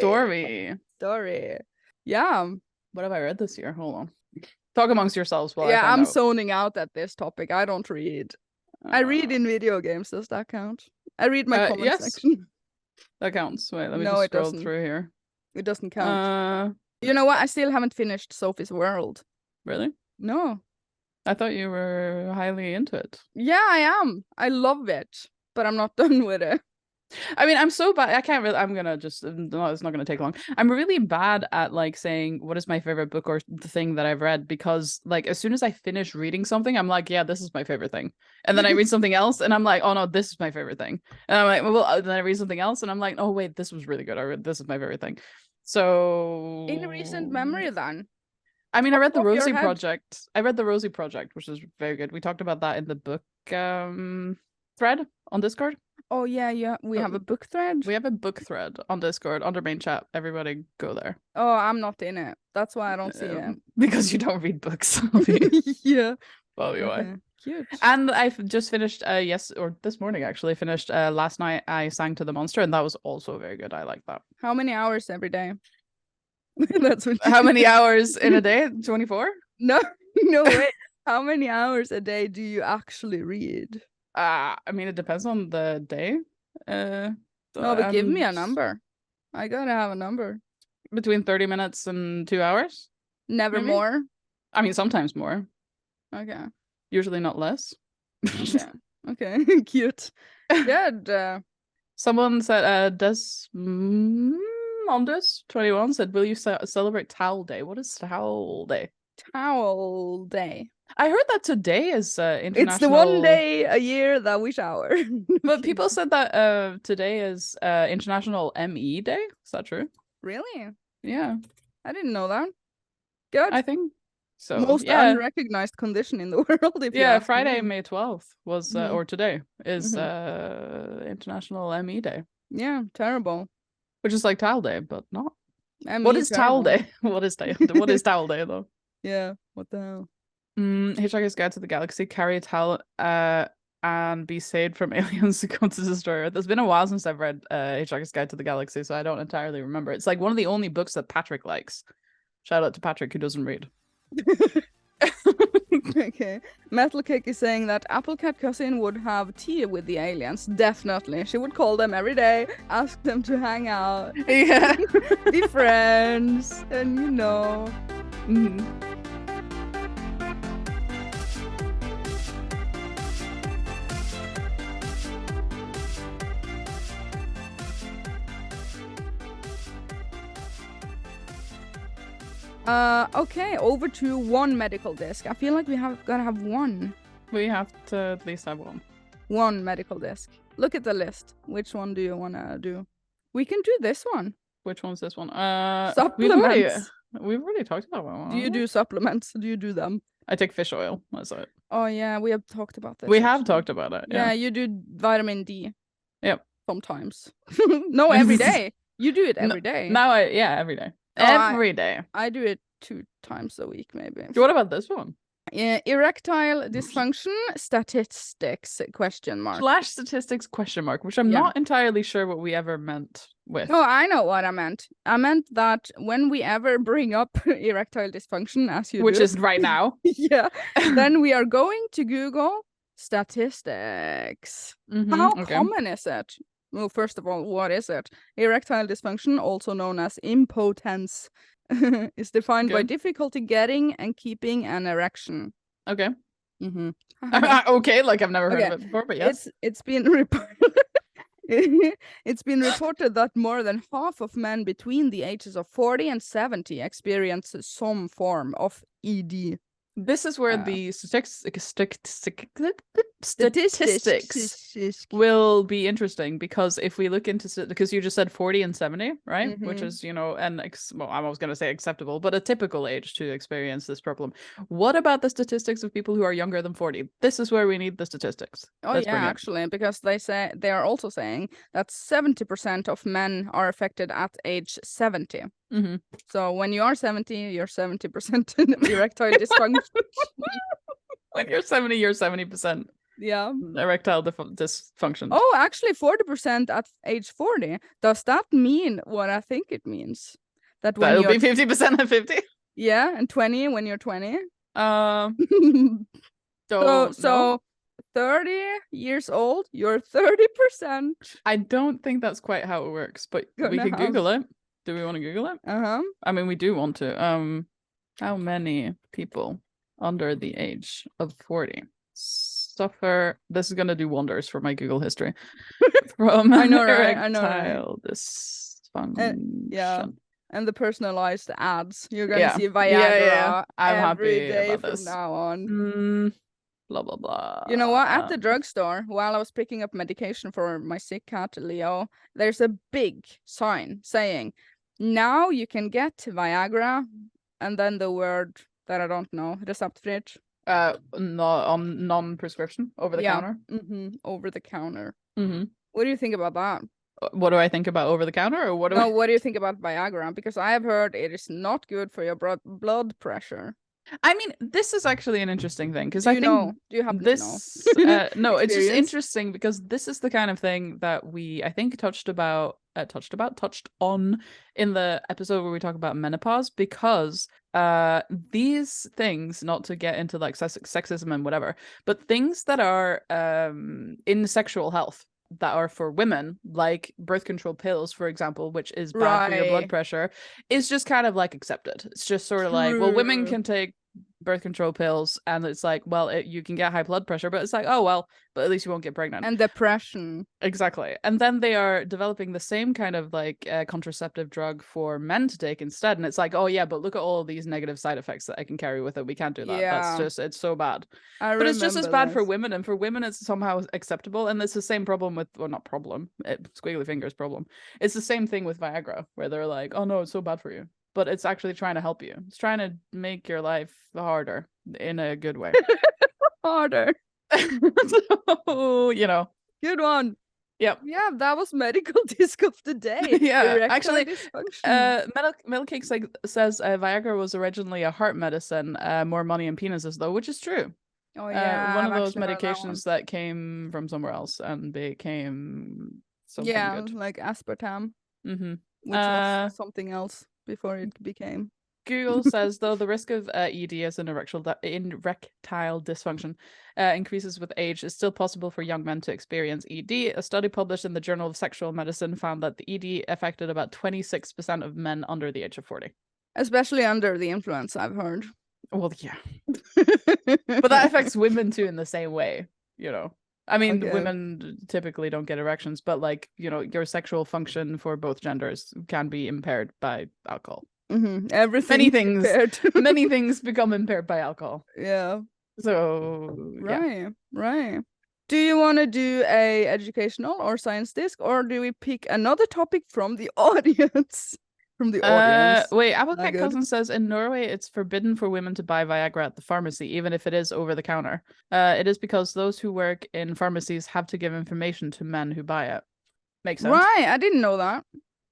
Yeah. What have I read this year? Hold on. Talk amongst yourselves while yeah, I I'm out. zoning out at this topic. I don't read. I read in video games. Does that count? I read my comment section. That counts. Wait, let me No, just it scroll doesn't. through here. It doesn't count. You know what? I still haven't finished Sophie's World. Really? No. I thought you were highly into it. Yeah, I am. I love it, but I'm not done with it. I mean, I'm so bad. I can't really. I'm gonna just. No, it's not gonna take long. I'm really bad at like saying what is my favorite book or the thing that I've read because like as soon as I finish reading something, I'm like, yeah, this is my favorite thing, and then I read something else, and I'm like, oh no, this is my favorite thing, and I'm like, well, then I read something else, and I'm like, oh wait, this was really good. I read this is my favorite thing. So in recent memory, then. I mean, I read the Rosie Project. I read the Rosie Project, which is very good. We talked about that in the book thread on Discord. Oh yeah. We have a book thread. We have a book thread on Discord under main chat. Everybody go there. Oh, I'm not in it. That's why I don't see it. Because you don't read books. Yeah. Well, anyway. Cute. And I've just finished this morning actually finished last night I sang to the monster and that was also very good. I like that. How many hours every day? That's what How many hours in a day? 24? No wait. How many hours a day do you actually read? I mean it depends on the day. No, but give me a number. I gotta have a number. Between 30 minutes and 2 hours? Never maybe? more. I mean sometimes more. Okay. Usually not less. Okay. Cute. Good. Someone said Mondus 21 said, will you celebrate Towel Day? What is Towel Day? Towel Day. I heard that today is international. It's the one day a year that we shower. But people said that today is International ME Day. Is that true? Really? Yeah. I didn't know that. Good. I think so. Most unrecognized condition in the world. If Friday, May 12th was, or today is International ME Day. Yeah, terrible. Which is like Towel Day, but not. What is Towel Day? What is Towel Day though? Yeah, what the hell? Hitchhiker's Guide to the Galaxy, carry a towel and can be saved from aliens to come to destroy Earth. It's been a while since I've read Hitchhiker's Guide to the Galaxy, so I don't entirely remember. It's like one of the only books that Patrick likes. Shout out to Patrick who doesn't read. Okay. Metal Cake is saying that Applecat Cousin would have tea with the aliens. Definitely. She would call them every day, ask them to hang out, Yeah. be friends, and you know. Mhm. Okay, over to one medical disc. I feel like we gotta have one. We have to at least have one. One medical disc. Look at the list. Which one do you wanna do? We can do this one. Which one's this one? Supplements. We've already talked about one. Do you do supplements? Do you do them? I take fish oil. That's it. Oh yeah, we have talked about this. We have actually. talked about it. Yeah, Yeah. you do vitamin D. Yep. Sometimes. No, every day. You do it every day. Now every day. Oh, Every day. I do it 2 times a week, maybe. What about this one? Erectile dysfunction statistics ? Flash statistics ? Which I'm Yeah. not entirely sure what we ever meant with. No, I know what I meant. I meant that when we ever bring up erectile dysfunction, as you Which do, is right now. yeah, then we are going to Google statistics. Mhm, How okay. common is it? Well, first of all, what is it? Erectile dysfunction, also known as impotence, is defined by Okay. difficulty getting and keeping an erection. Okay. Mm-hmm. Okay, like I've never heard Okay. of it before, but yes. It's been reported. It's been reported that more than half of men between the ages of 40 and 70 experience some form of ED. This is where Uh, the statistics Statistics. will be interesting, because if we look into because you just said 40 and 70, right? Which Mhm. is, well, I was going to say acceptable, but a typical age to experience this problem. What about the statistics of people who are younger than 40? This is where we need the statistics. Oh Let's yeah, bring it. actually, because they are also saying that 70% of men are affected at age 70. Mhm. So when you are 70, you're 70% erectile dysfunction. When you're 70, you're 70% Yeah. erectile dysfunction. Oh, actually 40% at age 40. Does that mean what I think it means? That when That'll you're be 50% at 50. yeah, and 20 when you're 20. Don't So know. 30 years old, you're 30%. I don't think that's quite how it works, but we Gonna can have- Google it. Do we want to Google it? Uh-huh. I mean, we do want to. How many people under the age of 40 suffer? This is gonna do wonders for my Google history. From I know, right? I know, right? erectile dysfunction. Yeah. And the personalized ads. You're gonna Yeah. see Yeah, Viagra yeah. I'm every happy day about from this. now on. Blah blah blah. You know what? At the drugstore, while I was picking up medication for my sick cat, Leo, there's a big sign saying, now you can get Viagra, and then the word that I don't know, receptfritt. Non-prescription over the counter. Over the counter. Mm-hmm. What do you think about that? What do I think about over the counter, or what do No, what do you think about Viagra? Because I have heard it is not good for your blood pressure. I mean, this is actually an interesting thing, because Do I you think know? Do you happen this to know? no, it's just Experience? interesting because this is the kind of thing that we, I think, touched on in the episode where we talk about menopause, because these things, not to get into like sexism and whatever, but things that are in sexual health that are for women, like birth control pills, for example, which is bad for your blood Right. pressure, is just kind of like accepted. It's just sort of like, well, women True. can take birth control pills, and it's like, well, you can get high blood pressure, but it's like, oh well, but at least you won't get pregnant. And depression. Exactly. And then they are developing the same kind of like contraceptive drug for men to take instead, and it's like, oh yeah, but look at all these negative side effects that I can carry with it. We can't do that. Yeah. That's just, it's so bad. I But it's just as remember bad for this. women, and for women it's somehow acceptable. And it's the same problem with, well, not problem, squiggly fingers problem. It's the same thing with Viagra, where they're like, oh no, it's so bad for you, but it's actually trying to help you. It's trying to make your life harder in a good way. Harder. So, you know. Good one. Yep. Yeah, that was medical disc of the day. Yeah, Erectile actually, dysfunction. Metal Cake says Viagra was originally a heart medicine, more money and penises though, which is true. Oh One yeah, of I've those actually heard that one. medications that came from somewhere else and became something Yeah, good. like aspartame, Mm-hmm. which was something else before it became. Google says, though, the risk of ED as an erectile dysfunction increases with age, it's still possible for young men to experience ED. A study published in the Journal of Sexual Medicine found that the ED affected about 26% of men under the age of 40. Especially under the influence, I've heard. Well, yeah. But that affects women too in the same way, you know. I mean, Okay. women typically don't get erections, but like, you know, your sexual function for both genders can be impaired by alcohol. Everything. Many things become impaired by alcohol. Yeah. So Right. Do you want to do a educational or science disc, or do we pick another topic from the audience? Wait, Apple Not Cat good. Cousin says in Norway it's forbidden for women to buy Viagra at the pharmacy, even if it is over the counter. It is because those who work in pharmacies have to give information to men who buy it. Makes sense. Right, I didn't know that.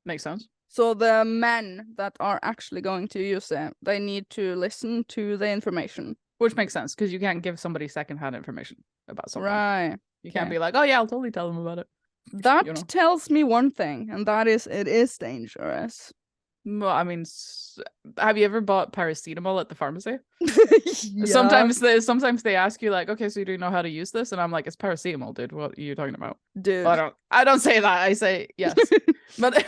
Makes sense. So the men that are actually going to use it, they need to listen to the information. Which makes sense, because you can't give somebody secondhand information about something. Right. You can't be like, oh yeah, I'll totally tell them about it. That You know. tells me one thing, and that is it is dangerous. Well, I mean, have you ever bought paracetamol at the pharmacy? Yeah. Sometimes they ask you like, okay, so do you know how to use this? And I'm like, it's paracetamol, dude. What are you talking about? Dude. Well, I don't say that. I say yes. But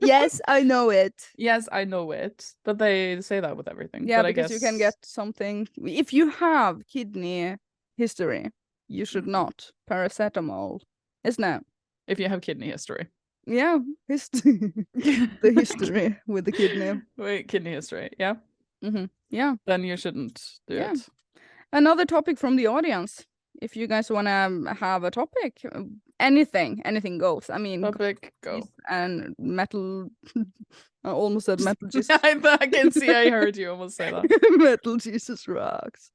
yes, I know it. Yes, I know it. But they say that with everything. Yeah, but because I guess you can get something if you have kidney history, you should not paracetamol, isn't it? If you have kidney history. Yeah, the history with the kidney. Wait, kidney history, yeah? Yeah. Then you shouldn't do it. Another topic from the audience. If you guys want to have a topic, anything goes. I mean, topic, go. And metal. I almost said metal Jesus. I can see I heard you almost say that. Metal Jesus rocks.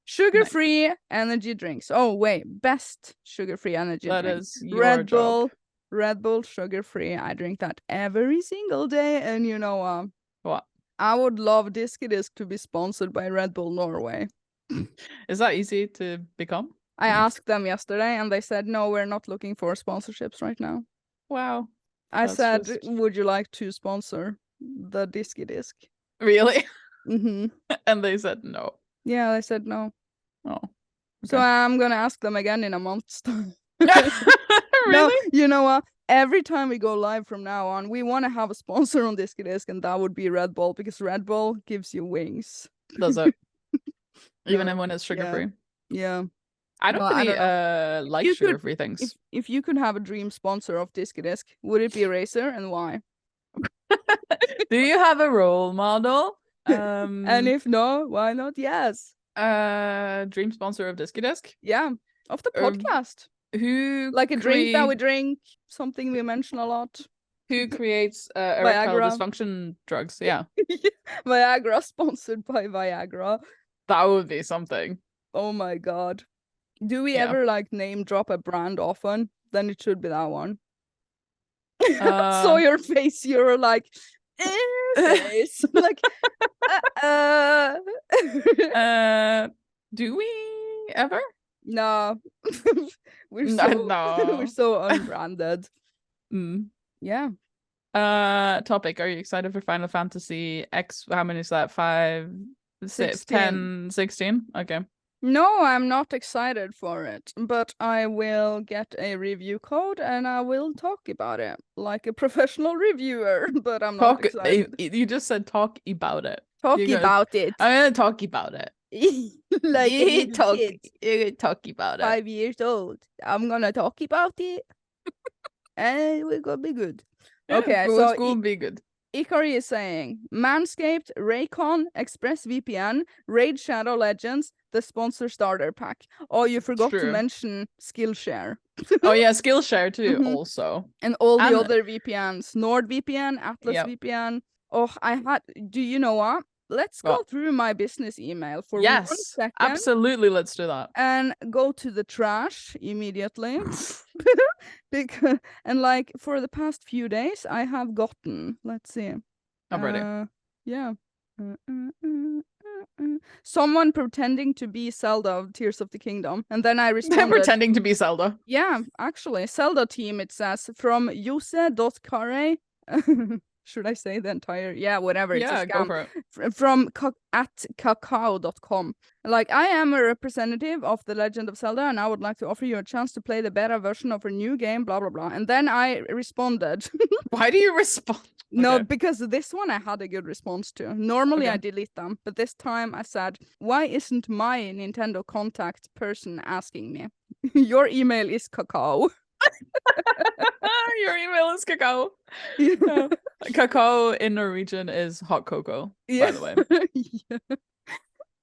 Sugar-free energy drinks. Oh, wait. Best sugar-free energy drink. That is your job. Red Bull sugar-free. I drink that every single day. And you know what? I would love Diskydisk to be sponsored by Red Bull Norway. Is that easy to become? I asked them yesterday and they said, no, we're not looking for sponsorships right now. Wow. I said, would you like to sponsor the Diskydisk? Really? Mm-hmm. And they said no. Yeah, they said no. Oh. Okay. So I'm gonna ask them again in a month's time. Really? No, you know what? Every time we go live from now on, we want to have a sponsor on Diskydisk, and that would be Red Bull, because Red Bull gives you wings. Does it? Even when it's sugar-free? Yeah. I don't really like sugar-free things. If you could have a dream sponsor of Diskydisk, would it be Razer, and why? Do you have a role model? And if no, why not? Yes. Dream sponsor of Diskydisk? Yeah. Of the podcast. Who like a drink that we drink, something we mention a lot. Who creates erectile dysfunction drugs? Yeah. Viagra, sponsored by Viagra. That would be something. Oh my god. Do we ever like name drop a brand often? Then it should be that one. I saw your face. You were like, face. Like, do we ever? No. We're so unbranded. Yeah. Topic. Are you excited for Final Fantasy X? How many is that? 5, 6, 10, 16? Okay. No, I'm not excited for it, but I will get a review code and I will talk about it like a professional reviewer, but I'm not excited. You just said talk about it. Talk about it. I'm gonna talk about it. Like you talk about it. 5 years old. I'm gonna talk about it. And we're gonna be good. Yeah, okay, so so gonna be good. Ikari is saying Manscaped, Raycon, ExpressVPN, Raid Shadow Legends, the sponsor starter pack. Oh, you forgot to mention Skillshare. Oh yeah, Skillshare too, also. And all the other VPNs. NordVPN, Atlas VPN. Oh, do you know what? Let's go through my business email for 1 second. Absolutely, let's do that. And go to the trash immediately. And like for the past few days, I have gotten, let's see. I'm ready. Yeah. Someone pretending to be Zelda of Tears of the Kingdom. And then I responded. Pretending to be Zelda. Yeah, actually. Zelda team, it says, from Jose.Kare. Should I say the entire? Yeah, whatever. It's Yeah, a go scam. for it. From at kakao.com. Like, I am a representative of The Legend of Zelda, and I would like to offer you a chance to play the beta version of a new game, blah, blah, blah. And then I responded. Why do you respond? No, Okay. because this one I had a good response to. Normally I Okay. delete them, but this time I said, why isn't my Nintendo contact person asking me? Your email is kakao. Your email is cacao. Yeah. Cacao in Norwegian is hot cocoa, by the way. Yeah.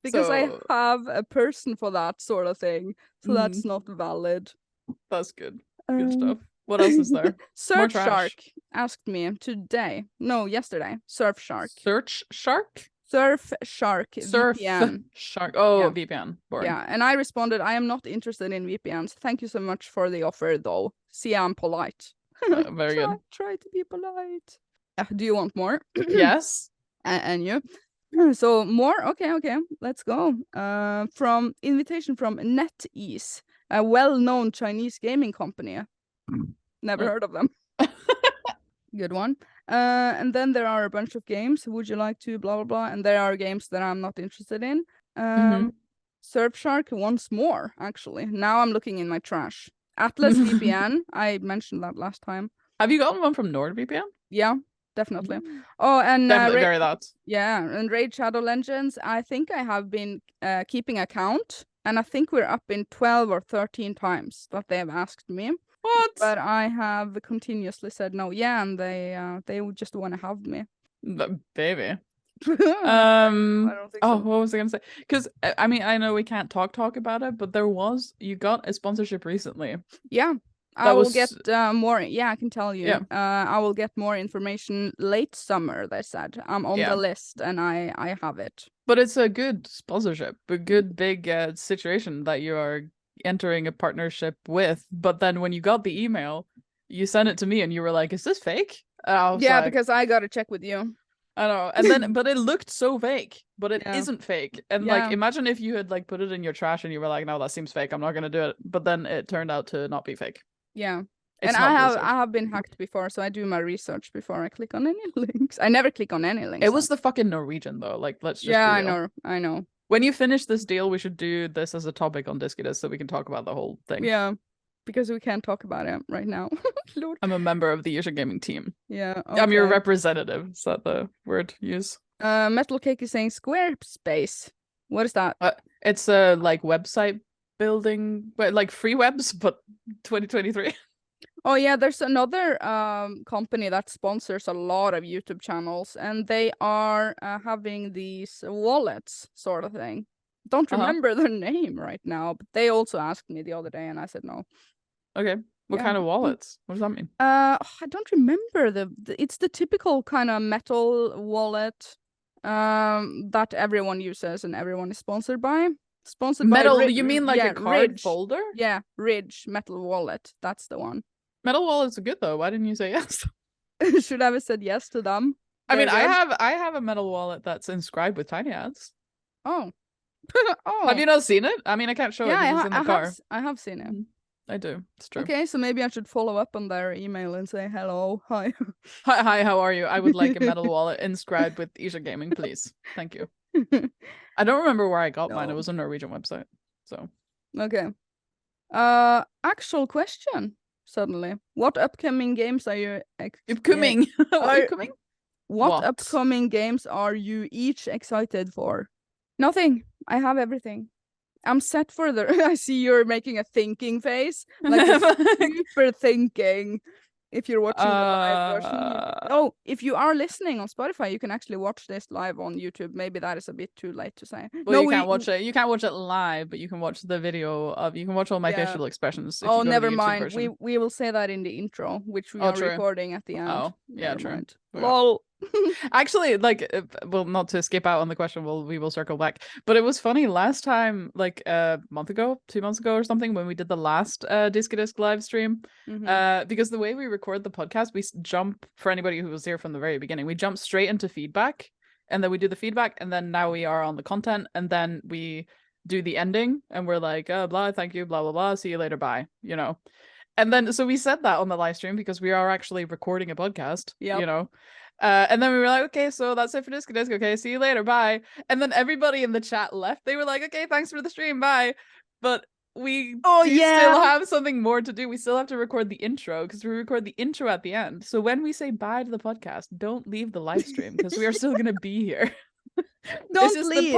Because I So- have a person for that sort of thing, so that's not valid. That's good. Good stuff. What else is there? More trash. Surfshark asked me today. No, yesterday. Surfshark. Search Shark? Surfshark. Surf VPN. Shark. Oh, Yeah. VPN. Boring. Yeah, and I responded, I am not interested in VPNs. Thank you so much for the offer, though. See, I'm polite. Very good. Try to be polite. Do you want more? Yes. And you? So more? Okay, let's go. From invitation from NetEase, a well-known Chinese gaming company. Never heard of them. Good one. And then there are a bunch of games. Would you like to blah blah blah? And there are games that I'm not interested in. Surfshark once more, actually. Now I'm looking in my trash. Atlas VPN. I mentioned that last time. Have you gotten one from NordVPN? Yeah, definitely. Oh, and Definitely very that. yeah, and Raid Shadow Legends. I think I have been keeping account, and I think we're up in 12 or 13 times that they have asked me. What? But I have continuously said no. Yeah, and they would just want to have me. Baby. I don't think so. What was I gonna say? Because I mean, I know we can't talk about it, but you got a sponsorship recently. Yeah. I will get more. Yeah, I can tell you. Yeah. I will get more information late summer. They said I'm on the list, and I have it. But it's a good sponsorship, a good big situation that you are entering a partnership with. But then when you got the email, you sent it to me, and you were like, "Is this fake?" And I was like, because I got to check with you. I know. And then, but it looked so fake, but it isn't fake. And like, imagine if you had like put it in your trash, and you were like, "No, that seems fake. I'm not gonna do it." But then it turned out to not be fake. Yeah. It's and not I research. have been hacked before, so I do my research before I click on any links. I never click on any links. It was the fucking Norwegian though. Like, let's just I be real. know. I know. When you finish this deal, we should do this as a topic on Diskydisk so we can talk about the whole thing. Yeah, because we can't talk about it right now. Lord. I'm a member of the Ircha Gaming team. Yeah. Okay. I'm your representative. Is that the word use? Metal Cake is saying Squarespace. What is that? It's a like website building, like free webs, but 2023. Oh yeah, there's another company that sponsors a lot of YouTube channels, and they are having these wallets sort of thing. Don't remember their name right now, but they also asked me the other day, and I said no. Okay, what kind of wallets? What does that mean? I don't remember it's the typical kind of metal wallet that everyone uses and everyone is sponsored by. Sponsored metal, by you mean like a card Ridge. folder? Yeah, Ridge Metal Wallet. That's the one. Metal wallets are good though. Why didn't you say yes? Should I have said yes to them? I mean, I have a metal wallet that's inscribed with Tinyhats. Oh. Oh. Have you not seen it? I mean, I can't show it because it's in the car. I have seen it. I do. It's true. Okay, so maybe I should follow up on their email and say hello, hi. Hi, how are you? I would like a metal wallet inscribed with Ircha Gaming, please. Thank you. I don't remember where I got mine. It was a Norwegian website. So okay. Actual question. Suddenly, what upcoming games are you upcoming? What upcoming games are you each excited for? Nothing. I have everything. I'm set for the. I see you're making a thinking face, like super thinking. If you're watching the live version, if you are listening on Spotify, you can actually watch this live on YouTube. Maybe that is a bit too late to say. Well, you can't watch it. You can't watch it live, but you can watch the video of. You can watch all my facial expressions. If never mind. We will say that in the intro, which we are recording at the end. Oh, yeah, true. Mind. Lol. Actually, like, well, not to skip out on the question, we will circle back. But it was funny last time, like a month ago, 2 months ago or something, when we did the last Diskydisk live stream. Because the way we record the podcast, we jump, for anybody who was here from the very beginning, we jump straight into feedback. and then we do the feedback, and then now we are on the content, and then we do the ending, and we're like, blah, thank you, blah, blah, blah, see you later, bye, you know. And then, so we said that on the live stream because we are actually recording a podcast, you know. And then we were like, okay, so that's it for Diskydisk. Okay, see you later, bye. And then everybody in the chat left. They were like, okay, thanks for the stream, bye. But we still have something more to do. We still have to record the intro because we record the intro at the end. So when we say bye to the podcast, don't leave the live stream because we are still going to be here. Don't leave.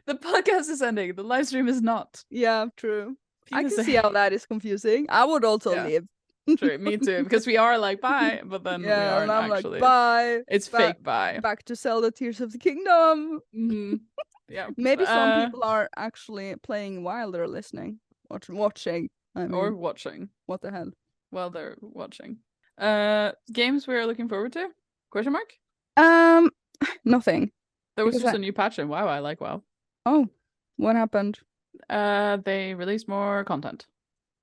The podcast is ending. The live stream is not. Yeah, true. I can see how that is confusing. I would also leave. True, me too. Because we are like bye, but then we aren't I'm actually. Like, bye. It's fake bye. Back to Zelda Tears of the Kingdom. Yeah. Maybe some people are actually playing while they're listening, or watching. I mean, or watching. What the hell? While they're watching. Games we're looking forward to? Question mark? Nothing. There was just a new patch in WoW. I like WoW. Oh, what happened? They released more content.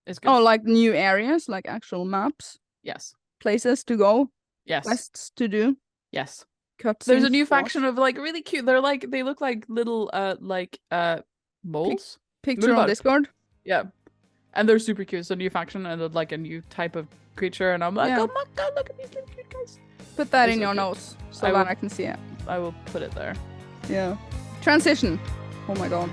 It's good. Oh, like new areas, like actual maps? Yes. Places to go? Yes. Quests to do? Yes. Cutscenes. There's a new faction of like really cute. They look like little moles. Picture on Discord? Yeah. And they're super cute. It's a new faction and like a new type of creature, and I'm like, oh my god, look at these little cute guys. Put that in your notes so that I can see it. I will put it there. Yeah. Transition. Oh my god.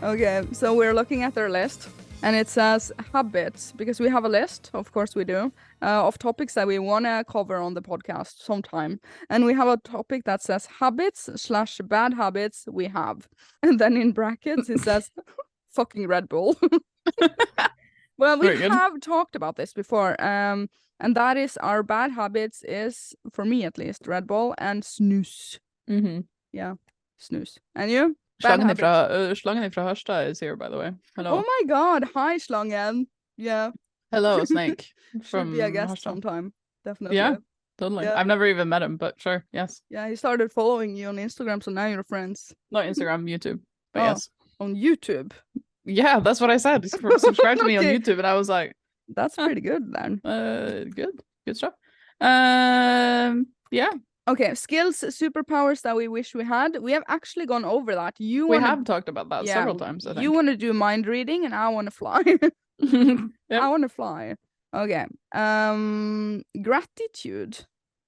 Okay, so we're looking at their list, and it says habits, because we have a list, of course we do, of topics that we want to cover on the podcast sometime. And we have a topic that says habits/bad habits we have. And then in brackets it says fucking Red Bull. Well, we have talked about this before, and that is our bad habits is, for me at least, Red Bull and snooze. Yeah, snooze. And you? Slangen ifra Harstad is here, by the way. Hello. Oh my god, hi Slangen. Yeah. Hello, Snake. Should be a guest sometime. Definitely. Yeah, totally. Yeah. I've never even met him, but sure, yes. Yeah, he started following you on Instagram, so now you're friends. Not Instagram, YouTube. But yes. On YouTube. Yeah, that's what I said. Subscribe to me on YouTube, and I was like, that's pretty good then. Good stuff. Yeah. Okay, skills, superpowers that we wish we had. We have actually gone over that. We have talked about that several times, I think. You want to do mind reading, and I want to fly. I want to fly. Okay. Gratitude.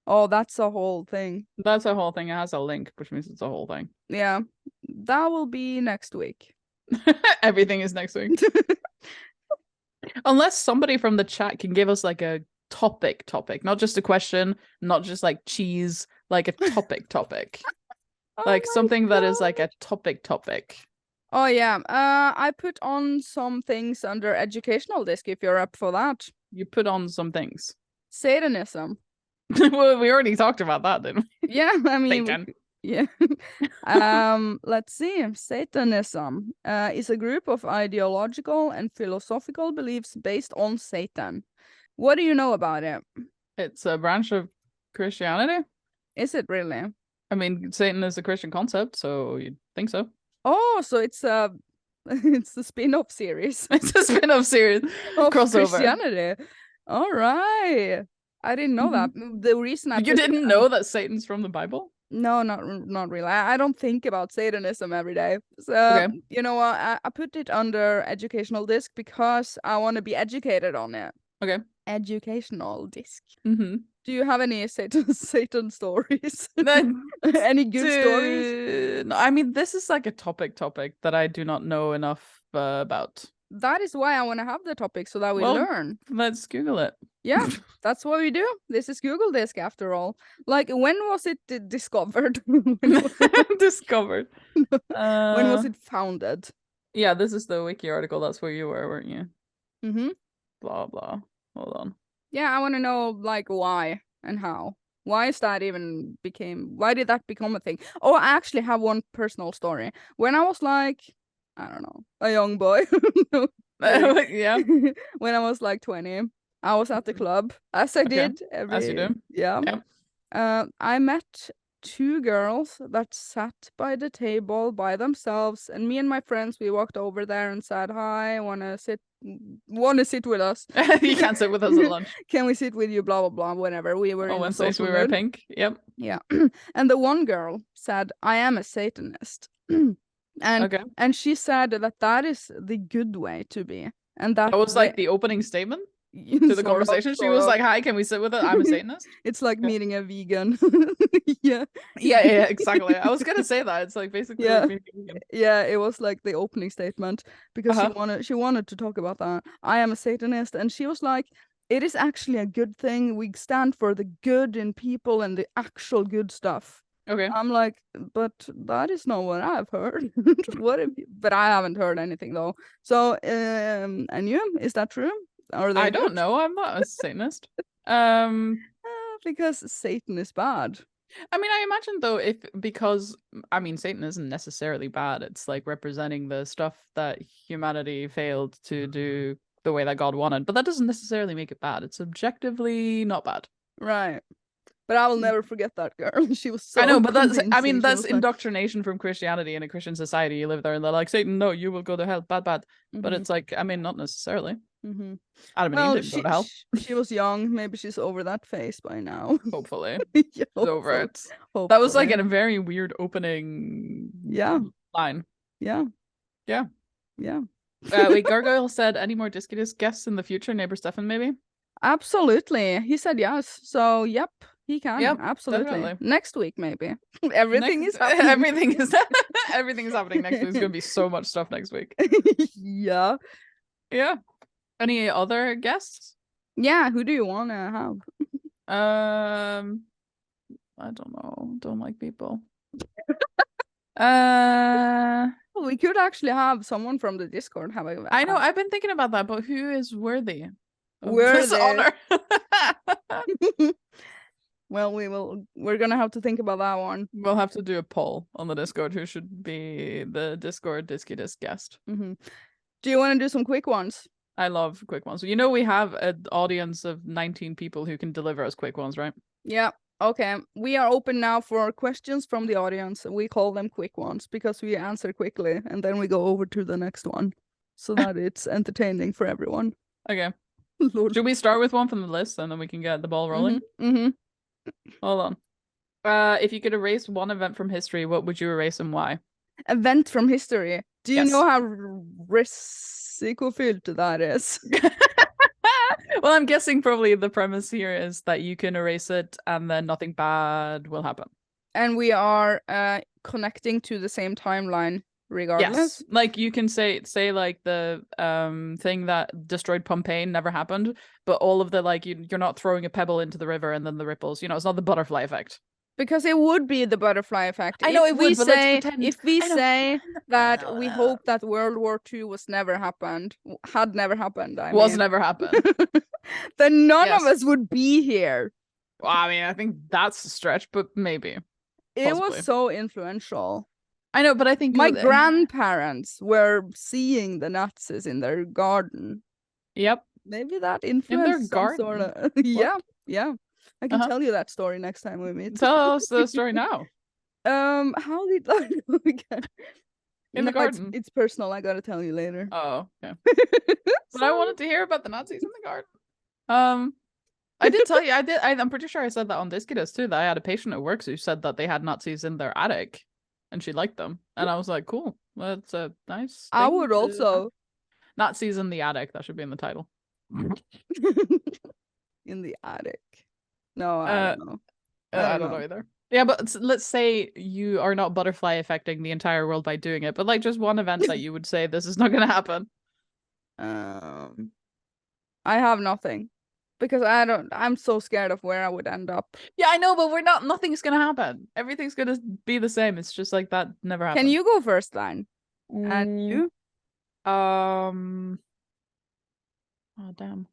Oh, that's a whole thing. That's a whole thing. It has a link, which means it's a whole thing. Yeah. That will be next week. Everything is next week. Unless somebody from the chat can give us like a topic, not just a question, not just like cheese, like a topic. Like something that is like a topic. Oh yeah, I put on some things under educational disc if you're up for that. You put on some things. Satanism. Well, we already talked about that, didn't we? Yeah, I mean, yeah. Let's see. Satanism is a group of ideological and philosophical beliefs based on Satan. What do you know about it? It's a branch of Christianity. Is it really? I mean, Satan is a Christian concept, so you'd think so. Oh, so it's a spin-off series. It's a spin-off series of crossover. Christianity. All right. I didn't know that. The reason you didn't know that Satan's from the Bible? No, not really. I don't think about Satanism every day. So, you know what? I put it under educational disc because I want to be educated on it. Okay. Educational disc. Do you have any Satan stories? Any good stories? No, I mean, this is like a topic that I do not know enough about. That is why I want to have the topic so that we learn. Let's Google it. Yeah, that's what we do. This is Google Disc after all. Like, when was it discovered? Discovered. When was it founded? Yeah, this is the wiki article. That's where you were, weren't you? Blah, blah. Hold on. Yeah, I want to know, like, why and how. Why did that become a thing? Oh, I actually have one personal story. When I was like, I don't know, a young boy. Yeah. When I was like 20, I was at the club, as I did. As you do. Yeah. I met two girls that sat by the table by themselves, and me and my friends, we walked over there and said, "Hi, wanna sit with us? You can't sit with us at lunch. Can we sit with you? Blah blah blah. Whatever." We were Oh, in a Wednesdays social we wear mood. pink. Yep. Yeah, and the one girl said, "I am a Satanist," and Okay. and she said that is the good way to be, and that That was like the opening statement to the sort of, conversation. She sort was of. like, "Hi, can we sit with it? I'm a Satanist." It's like Okay. meeting a vegan. Yeah. Yeah, exactly. I was gonna say that. It's like basically Yeah. like being vegan. Yeah, it was like the opening statement because she wanted to talk about that. I am a Satanist, and she was like, "It is actually a good thing. We stand for the good in people and the actual good stuff." Okay. I'm like, but that is not what I've heard. What if but I haven't heard anything though. So, and you, is that true? Are they I don't good? know. I'm not a Satanist. Because Satan is bad. I mean, I imagine though, because I mean, Satan isn't necessarily bad. It's like representing the stuff that humanity failed to do the way that God wanted, but that doesn't necessarily make it bad. It's objectively not bad. Right. But I will never forget that girl. She was so I know, but that's convincing. She that's was like, indoctrination from Christianity in a Christian society. You live there and they're like, Satan, no, you will go to hell. Bad, bad. But mhm, it's like, I mean, not necessarily. mhm. Adam and Well, Eve didn't go to hell. she was young. Maybe she's over that phase by now. Hopefully. Yeah, She's over hopefully. it. That was like Hopefully. a very weird opening Yeah. line. Yeah. Yeah. Yeah. Wait, Gargoyle said any more Diskydisk guests in the future? Neighbor Stefan, maybe? Absolutely. He said yes. So, yep, he can. Yep, Absolutely. definitely. Next week, maybe. Everything is happening. Everything is everything is happening next week. There's gonna be so much stuff next week. Yeah. Yeah. Any other guests? Yeah. Who do you want to have? I don't know. Don't like people. Well, we could actually have someone from the Discord have a. I know. I've been thinking about that, but who is worthy of this Worthy. honor? Well, we're gonna have to think about that one. We'll have to do a poll on the Discord who should be the Discord Diskydisk guest. Do you want to do some quick ones? I love quick ones. You know we have an audience of 19 people who can deliver us quick ones, right? Yeah. Okay. We are open now for questions from the audience. We call them quick ones because we answer quickly and then we go over to the next one so that it's entertaining for everyone. Okay. Lord. Should we start with one from the list and then we can get the ball rolling? Hold on. If you could erase one event from history, what would you erase and why? Event from history. Do you Yes. know how risikofyllt that is? Well, I'm guessing probably the premise here is that you can erase it and then nothing bad will happen. And we are connecting to the same timeline regardless. Yes. Like you can say like the thing that destroyed Pompeii never happened, but all of the like you're not throwing a pebble into the river and then the ripples, it's not the butterfly effect. Because it would be the butterfly effect. I know it would, but let's pretend. If we say that know. we hope that World War II had never happened, Never happened. then none Yes. of us would be here. Well, I mean, I think that's a stretch, but maybe. It Possibly. was so influential. I know, but I think my grandparents were seeing the Nazis in their garden. Yep. Maybe that influenced garden? sort of. Yeah. I can tell you that story next time we meet. Tell us the story now. How did that go again? In the garden. It's personal. I gotta tell you later. Oh, okay. But I wanted to hear about the Nazis in the garden. I did tell you. I'm pretty sure I said that on Diskydisk too. That I had a patient at work who said that they had Nazis in their attic, and she liked them. And I was like, cool. That's a nice. I would also. Nazis in the attic. That should be in the title. In the attic. No, I don't know. I don't know either. Yeah, but let's say you are not butterfly affecting the entire world by doing it, but like just one event that you would say this is not going to happen. I have nothing because I'm so scared of where I would end up. Yeah, I know, but nothing's going to happen. Everything's going to be the same. It's just like that never happened. Can you go first, Line? And you? Oh, damn.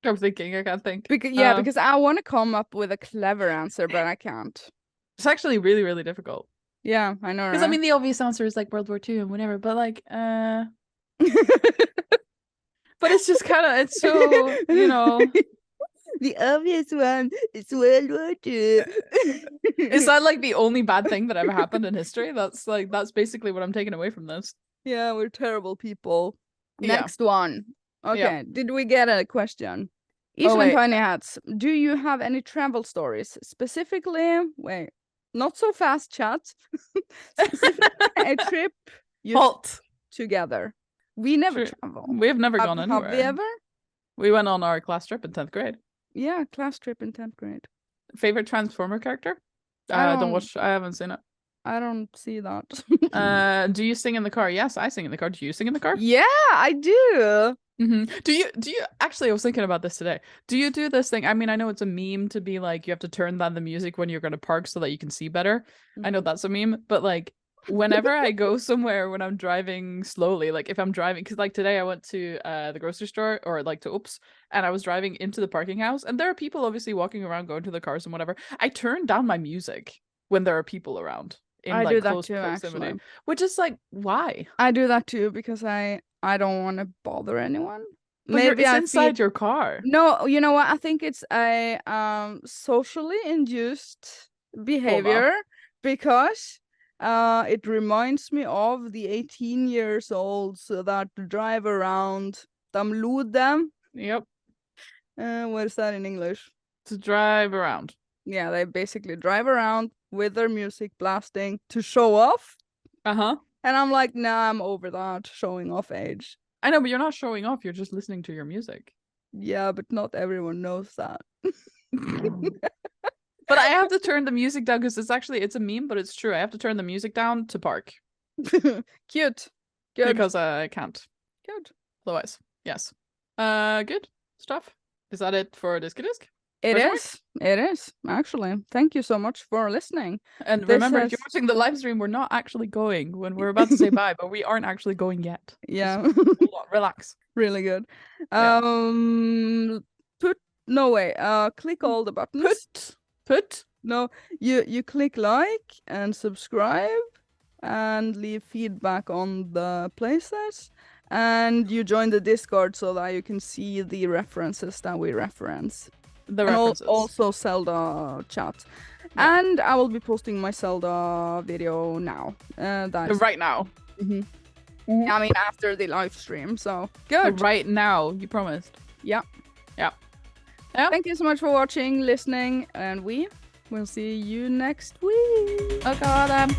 I'm thinking, I can't think. Because I want to come up with a clever answer, but I can't. It's actually really, really difficult. Yeah, I know. Because I mean, the obvious answer is like World War II and whatever, but like, but it's just kind of, it's so, The obvious one is World War II. Is that like the only bad thing that ever happened in history? That's basically what I'm taking away from this. Yeah, we're terrible people. Yeah. Next one. Okay, Yeah. did we get a question? Oh, Ishan wait. Tiny Hats, do you have any travel stories? Specifically, wait, not so fast, chat. Specifically, a trip you Halt. together. We never True. travel. We've never gone anywhere. Have we ever? We went on our class trip in 10th grade. Yeah, class trip in 10th grade. Favorite Transformer character? I Don't watch. I haven't seen it. I don't see that. Do you sing in the car? Yes, I sing in the car. Do you sing in the car? Yeah, I do. Do you actually, I was thinking about this today. Do you do this thing? I mean, I know it's a meme to be like you have to turn down the music when you're going to park so that you can see better. I know that's a meme, but like whenever I go somewhere when I'm driving slowly, like if I'm driving, because like today I went to the grocery store or like to Oops, and I was driving into the parking house, and there are people obviously walking around going to the cars and whatever. I turn down my music when there are people around in I like do that close too, proximity, actually. which is like why? I do that too because I don't want to bother anyone. But it's inside your car. No, you know what? I think it's a socially induced behavior because it reminds me of the 18 years olds that drive around. Them. Yep. What is that in English? To drive around. Yeah, they basically drive around with their music blasting to show off. Uh-huh. And I'm like, nah, I'm over that showing off age. I know, but you're not showing off. You're just listening to your music. Yeah, but not everyone knows that. But I have to turn the music down because it's a meme, but it's true. I have to turn the music down to park. Cute. Good. Because I can't. Good. Otherwise, yes. Good stuff. Is that it for Diskydisk? It is, actually. Thank you so much for listening. And remember, if you're watching the live stream, we're not actually going when we're about to say bye, but we aren't actually going yet. Yeah. Hold on, relax. Really good. Yeah. Click all the buttons. No, you click like and subscribe and leave feedback on the places, and you join the Discord so that you can see the references that we reference. Also Zelda chat. Yeah. And I will be posting my Zelda video now. Right now. I mean, after the live stream, so good. Right now, you promised. Yeah. Yeah. Thank you so much for watching, listening, and we will see you next week. Okay, then.